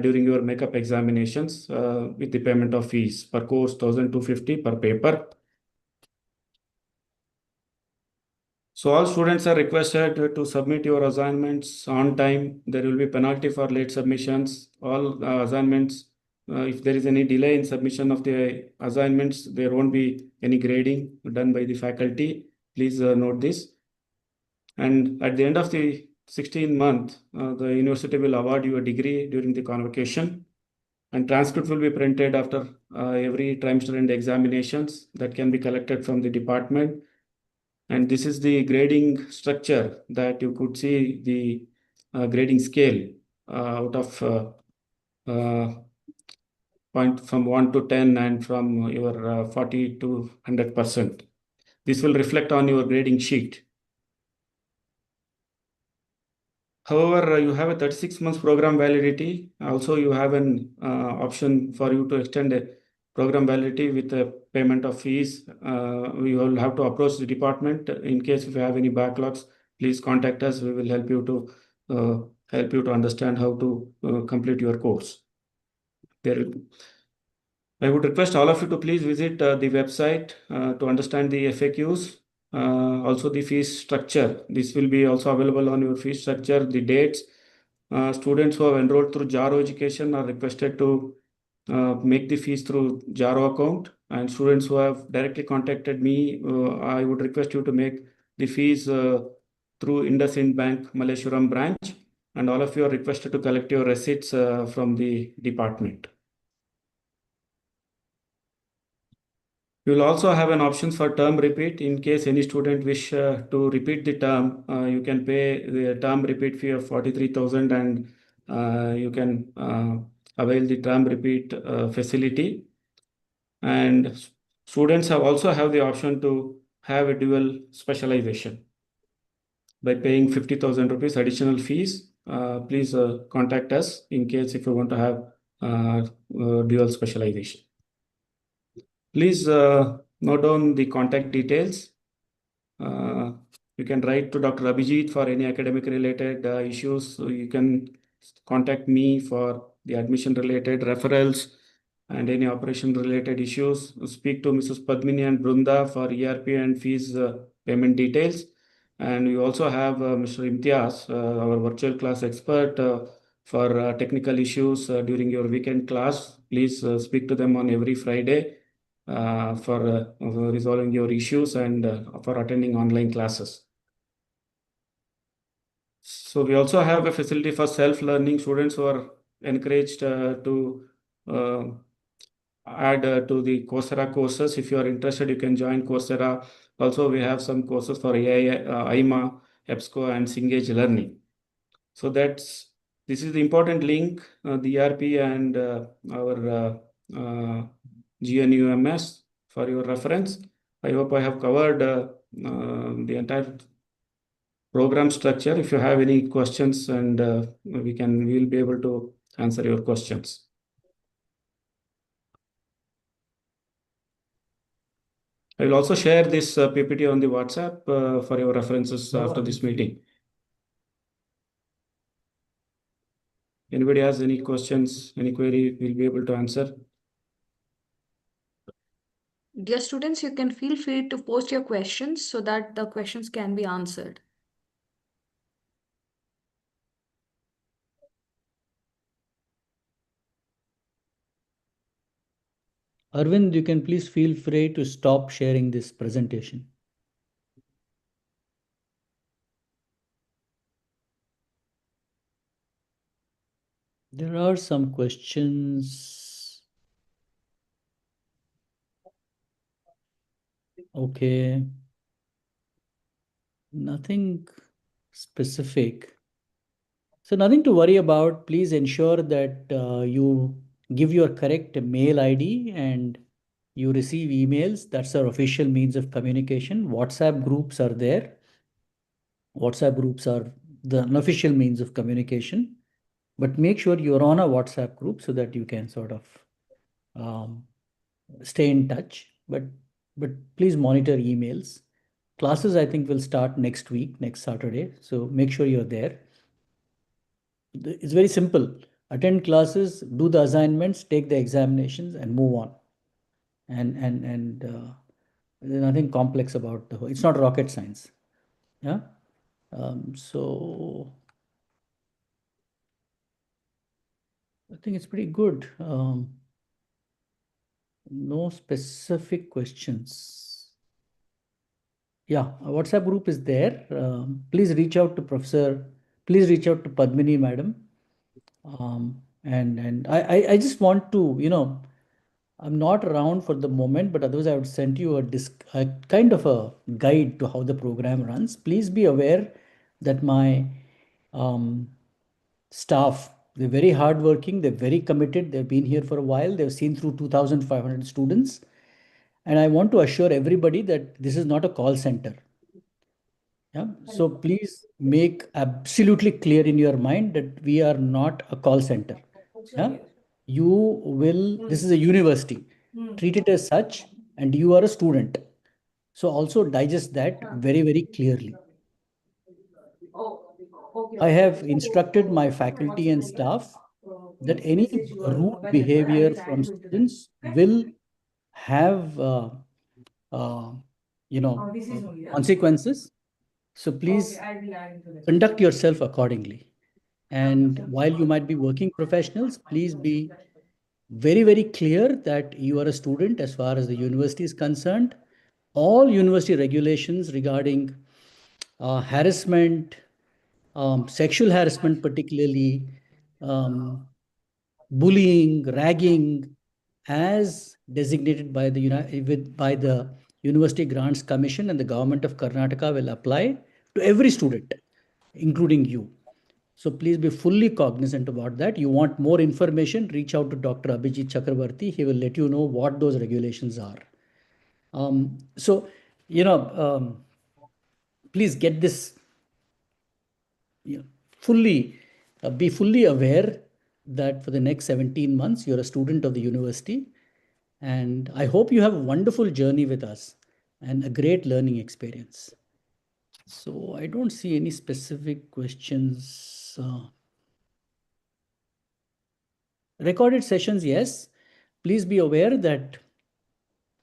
during your makeup examinations with the payment of fees. Per course, 1,250 per paper. So all students are requested to submit your assignments on time. There will be penalty for late submissions. All assignments If there is any delay in submission of the assignments, there won't be any grading done by the faculty. Please note this. And at the end of the 16th month, the university will award you a degree during the convocation, and transcript will be printed after every trimester end examinations that can be collected from the department. And this is the grading structure that you could see the grading scale out of point from 1 to 10 and from your 40 to 100%. This will reflect on your grading sheet. However, you have a 36 months program validity. Also, you have an option for you to extend a program validity with a payment of fees. We will have to approach the department. In case if you have any backlogs, please contact us. We will help you to understand how to complete your course. I would request all of you to please visit the website to understand the FAQs. Also the fees structure. This will be also available on your fee structure, the dates. Students who have enrolled through JARO education are requested to make the fees through JARO account, and students who have directly contacted me, I would request you to make the fees through IndusInd Bank Malleshwaram branch, and all of you are requested to collect your receipts from the department. You will also have an option for term repeat. In case any student wish to repeat the term, you can pay the term repeat fee of 43,000, and you can avail the term repeat facility. And students also have the option to have a dual specialization by paying 50,000 rupees additional fees. Please contact us in case if you want to have dual specialization. Please note down the contact details. You can write to Dr. Abhijit for any academic related issues. So you can contact me for the admission related referrals and any operation related issues. Speak to Mrs. Padmini and Brunda for ERP and fees payment details. And we also have Mr. Imtiaz, our virtual class expert for technical issues during your weekend class. Please speak to them on every Friday for resolving your issues and for attending online classes. So we also have a facility for self-learning. Students who are encouraged to add to the Coursera courses. If you are interested, you can join Coursera. Also, we have some courses for AI, IMA, EBSCO, and Cengage Learning. So this is the important link, the ERP and our GNUMS for your reference. I hope I have covered the entire program structure. If you have any questions, and we'll be able to answer your questions. I will also share this PPT on the WhatsApp for your references after this meeting. Anybody has any questions, any query, we'll be able to answer. Dear students, you can feel free to post your questions so that the questions can be answered. Arvind, you can please feel free to stop sharing this presentation. There are some questions. Okay. Nothing specific. So nothing to worry about. Please ensure that you give your correct mail ID and you receive emails. That's our official means of communication. WhatsApp groups are there. WhatsApp groups are the unofficial means of communication. But make sure you're on a WhatsApp group so that you can sort of stay in touch. But please monitor emails. Classes, I think, will start next week, next Saturday. So make sure you're there. It's very simple. Attend classes, do the assignments, take the examinations, and move on. And there's nothing complex about the whole. It's not rocket science. Yeah. So I think it's pretty good. No specific questions. Yeah, a WhatsApp group is there. Please reach out to Professor. Please reach out to Padmini, madam. And I just want to, I'm not around for the moment, but otherwise I would send you a kind of a guide to how the program runs. Please be aware that my staff, they're very hardworking, they're very committed, they've been here for a while, they've seen through 2,500 students. And I want to assure everybody that this is not a call center. Yeah. So please make absolutely clear in your mind that we are not a call center. Yeah. This is a university. Treat it as such, and you are a student. So also digest that very, very clearly. I have instructed my faculty and staff that any rude behavior from students will have, consequences. So please conduct yourself accordingly. And while you might be working professionals, please be very, very clear that you are a student as far as the university is concerned. All university regulations regarding harassment, sexual harassment, particularly bullying, ragging, as designated by by the University Grants Commission and the government of Karnataka will apply to every student, including you. So please be fully cognizant about that. You want more information, reach out to Dr. Abhijit Chakravarti. He will let you know what those regulations are. So, please get this fully, be fully aware that for the next 17 months, you're a student of the university. And I hope you have a wonderful journey with us and a great learning experience. So I don't see any specific questions. Recorded sessions, yes. Please be aware that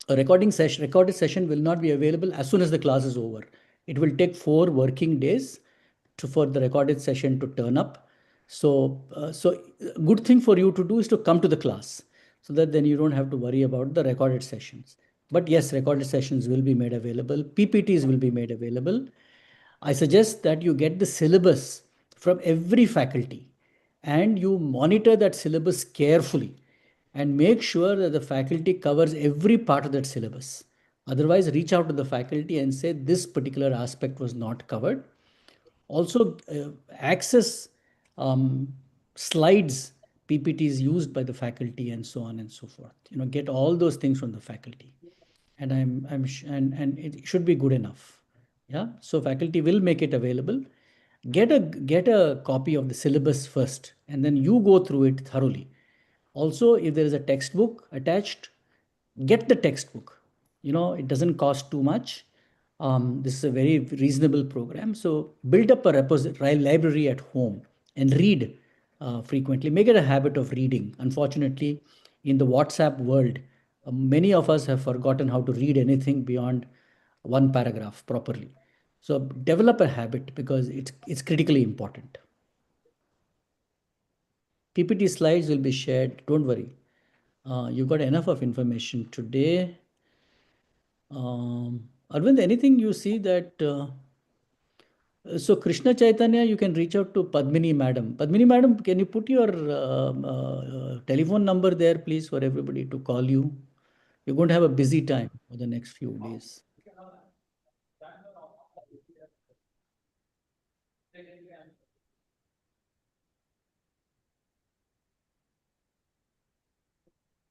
a recorded session will not be available as soon as the class is over. It will take 4 working days for the recorded session to turn up. So, good thing for you to do is to come to the class so that then you don't have to worry about the recorded sessions. But yes, recorded sessions will be made available. PPTs will be made available. I suggest that you get the syllabus from every faculty and you monitor that syllabus carefully and make sure that the faculty covers every part of that syllabus. Otherwise, reach out to the faculty and say this particular aspect was not covered. Also, access slides, PPTs used by the faculty, and so on and so forth. Get all those things from the faculty, and and it should be good enough. Yeah. So faculty will make it available. Get a copy of the syllabus first, and then you go through it thoroughly. Also, if there is a textbook attached, get the textbook. It doesn't cost too much. This is a very reasonable program. So build up a library at home and read frequently. Make it a habit of reading. Unfortunately, in the WhatsApp world, many of us have forgotten how to read anything beyond one paragraph properly. So develop a habit because it's critically important. PPT slides will be shared. Don't worry. You got enough of information today. Arvind, anything you see that... so Krishna Chaitanya, you can reach out to Padmini madam. Padmini madam, can you put your telephone number there, please, for everybody to call you? You're going to have a busy time for the next few days.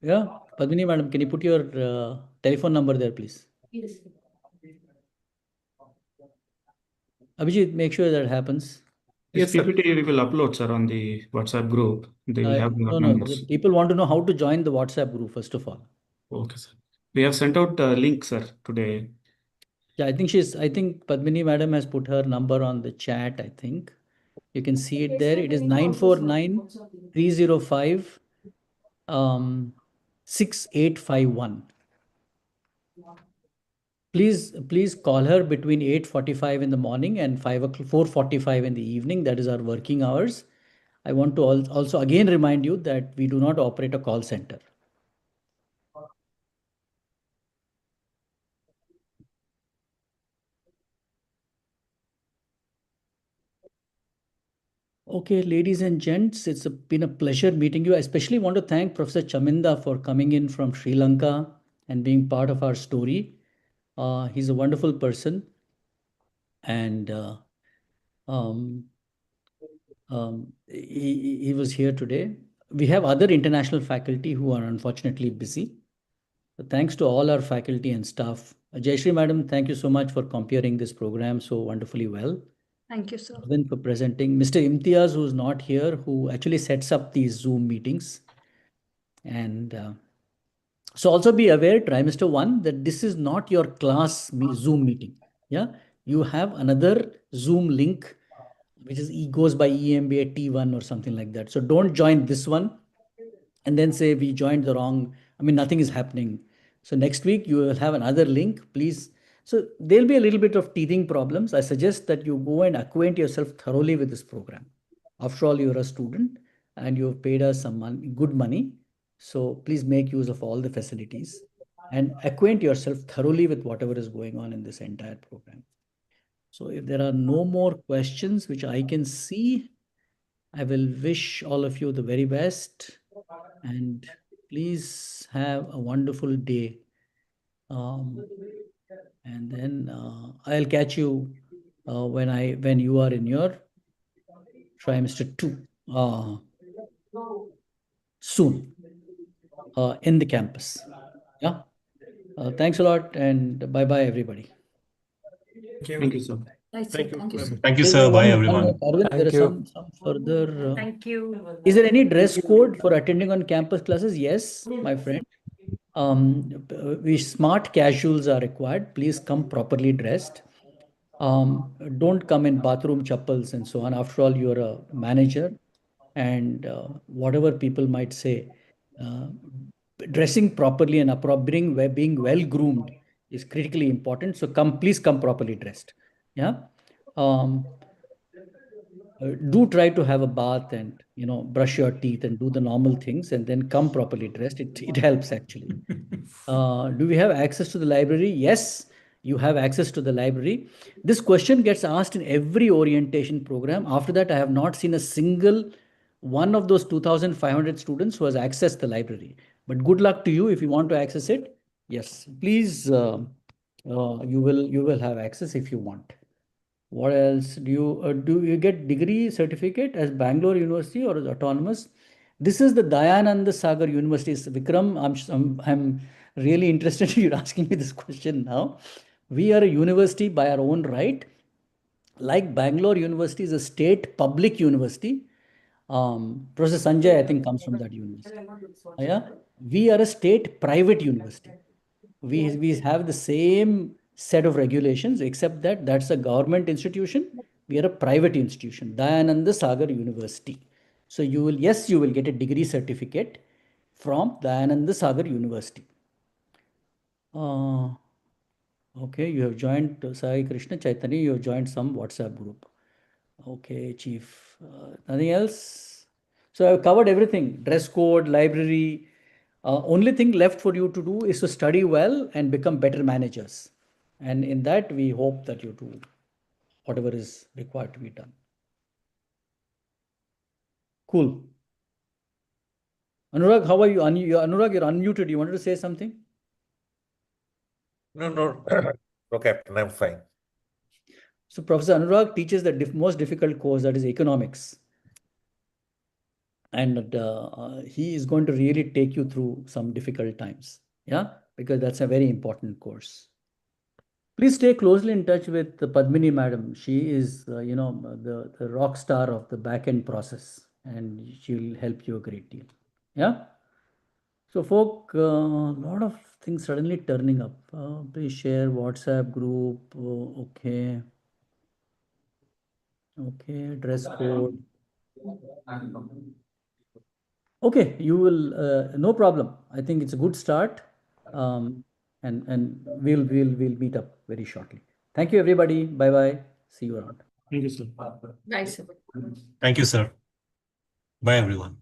Yeah, Padmini madam, can you put your telephone number there, please? Yes. Abhijit, make sure that happens. Yes, PPT we will upload, sir, on the WhatsApp group. They will have no, numbers. People want to know how to join the WhatsApp group, first of all. Okay, sir. We have sent out a link, sir, today. Yeah, I think Padmini madam has put her number on the chat, I think. You can see it there. It is 949-305 6851. Please call her between 8:45 in the morning and 4:45 in the evening. That is our working hours. I want to also again remind you that we do not operate a call center. Okay, ladies and gents, it's been a pleasure meeting you. I especially want to thank Professor Chaminda for coming in from Sri Lanka and being part of our story. He's a wonderful person, and he was here today. We have other international faculty who are unfortunately busy. But thanks to all our faculty and staff. Jayashree Madam, thank you so much for comparing this program so wonderfully well. Thank you, sir. Even for presenting. Mr. Imtiaz, who's not here, who actually sets up these Zoom meetings. And so also be aware, trimester 1, that this is not your class Zoom meeting. Yeah, you have another Zoom link, which is goes by EMBA T1 or something like that. So don't join this one and then say we joined the wrong. I mean, nothing is happening. So next week you will have another link, please. So there'll be a little bit of teething problems. I suggest that you go and acquaint yourself thoroughly with this program. After all, you're a student and you've paid us some money, good money. So please make use of all the facilities and acquaint yourself thoroughly with whatever is going on in this entire program. So if there are no more questions, which I can see, I will wish all of you the very best and please have a wonderful day. And then I'll catch you when you are in your trimester 2 soon in the campus. Yeah. Thanks a lot and bye-bye, everybody. Thank you, sir. Right, sir. Thank you, sir. Thank you, sir. Bye, everyone. Arvind, there is some further. Thank you. Is there any dress code for attending on campus classes? Yes, my friend. We smart casuals are required. Please come properly dressed. Don't come in bathroom chappals and so on. After all, you're a manager, and whatever people might say, dressing properly and being well groomed is critically important. So please come properly dressed. Yeah. Do try to have a bath and brush your teeth and do the normal things and then come properly dressed. It helps actually. Do we have access to the library? Yes, you have access to the library. This question gets asked in every orientation program. After that, I have not seen a single one of those 2,500 students who has accessed the library. But good luck to you if you want to access it. Yes, please, you will have access if you want. What else? Do you get degree certificate as Bangalore University or as autonomous? This is the Dayananda Sagar University. Vikram, I'm really interested in you asking me this question now. We are a university by our own right. Like Bangalore University is a state public university. Professor Sanjay, I think, comes from that university. Yeah, we are a state private university. We have the same set of regulations, except that that's a government institution. We are a private institution, Dayananda Sagar University. So you will get a degree certificate from Dayananda Sagar University. Okay, you have joined Sai Krishna Chaitanya, you have joined some WhatsApp group. Okay, Chief. Nothing else? So I've covered everything, dress code, library. Only thing left for you to do is to study well and become better managers. And in that, we hope that you do whatever is required to be done. Cool. Anurag, how are you? Anurag, you're unmuted. You wanted to say something? No, Captain, I'm fine. So Professor Anurag teaches the most difficult course, that is economics. And he is going to really take you through some difficult times. Yeah, because that's a very important course. Please stay closely in touch with Padmini Madam. She is, the rock star of the back-end process, and she will help you a great deal. Yeah. So, folk, a lot of things suddenly turning up. Please share WhatsApp group. Okay. Okay. Dress code. Okay, you will. No problem. I think it's a good start. And we'll meet up very shortly. Thank you, everybody. Bye bye. See you around. Thank you, sir. Bye, sir. Thank you, sir. Bye, everyone.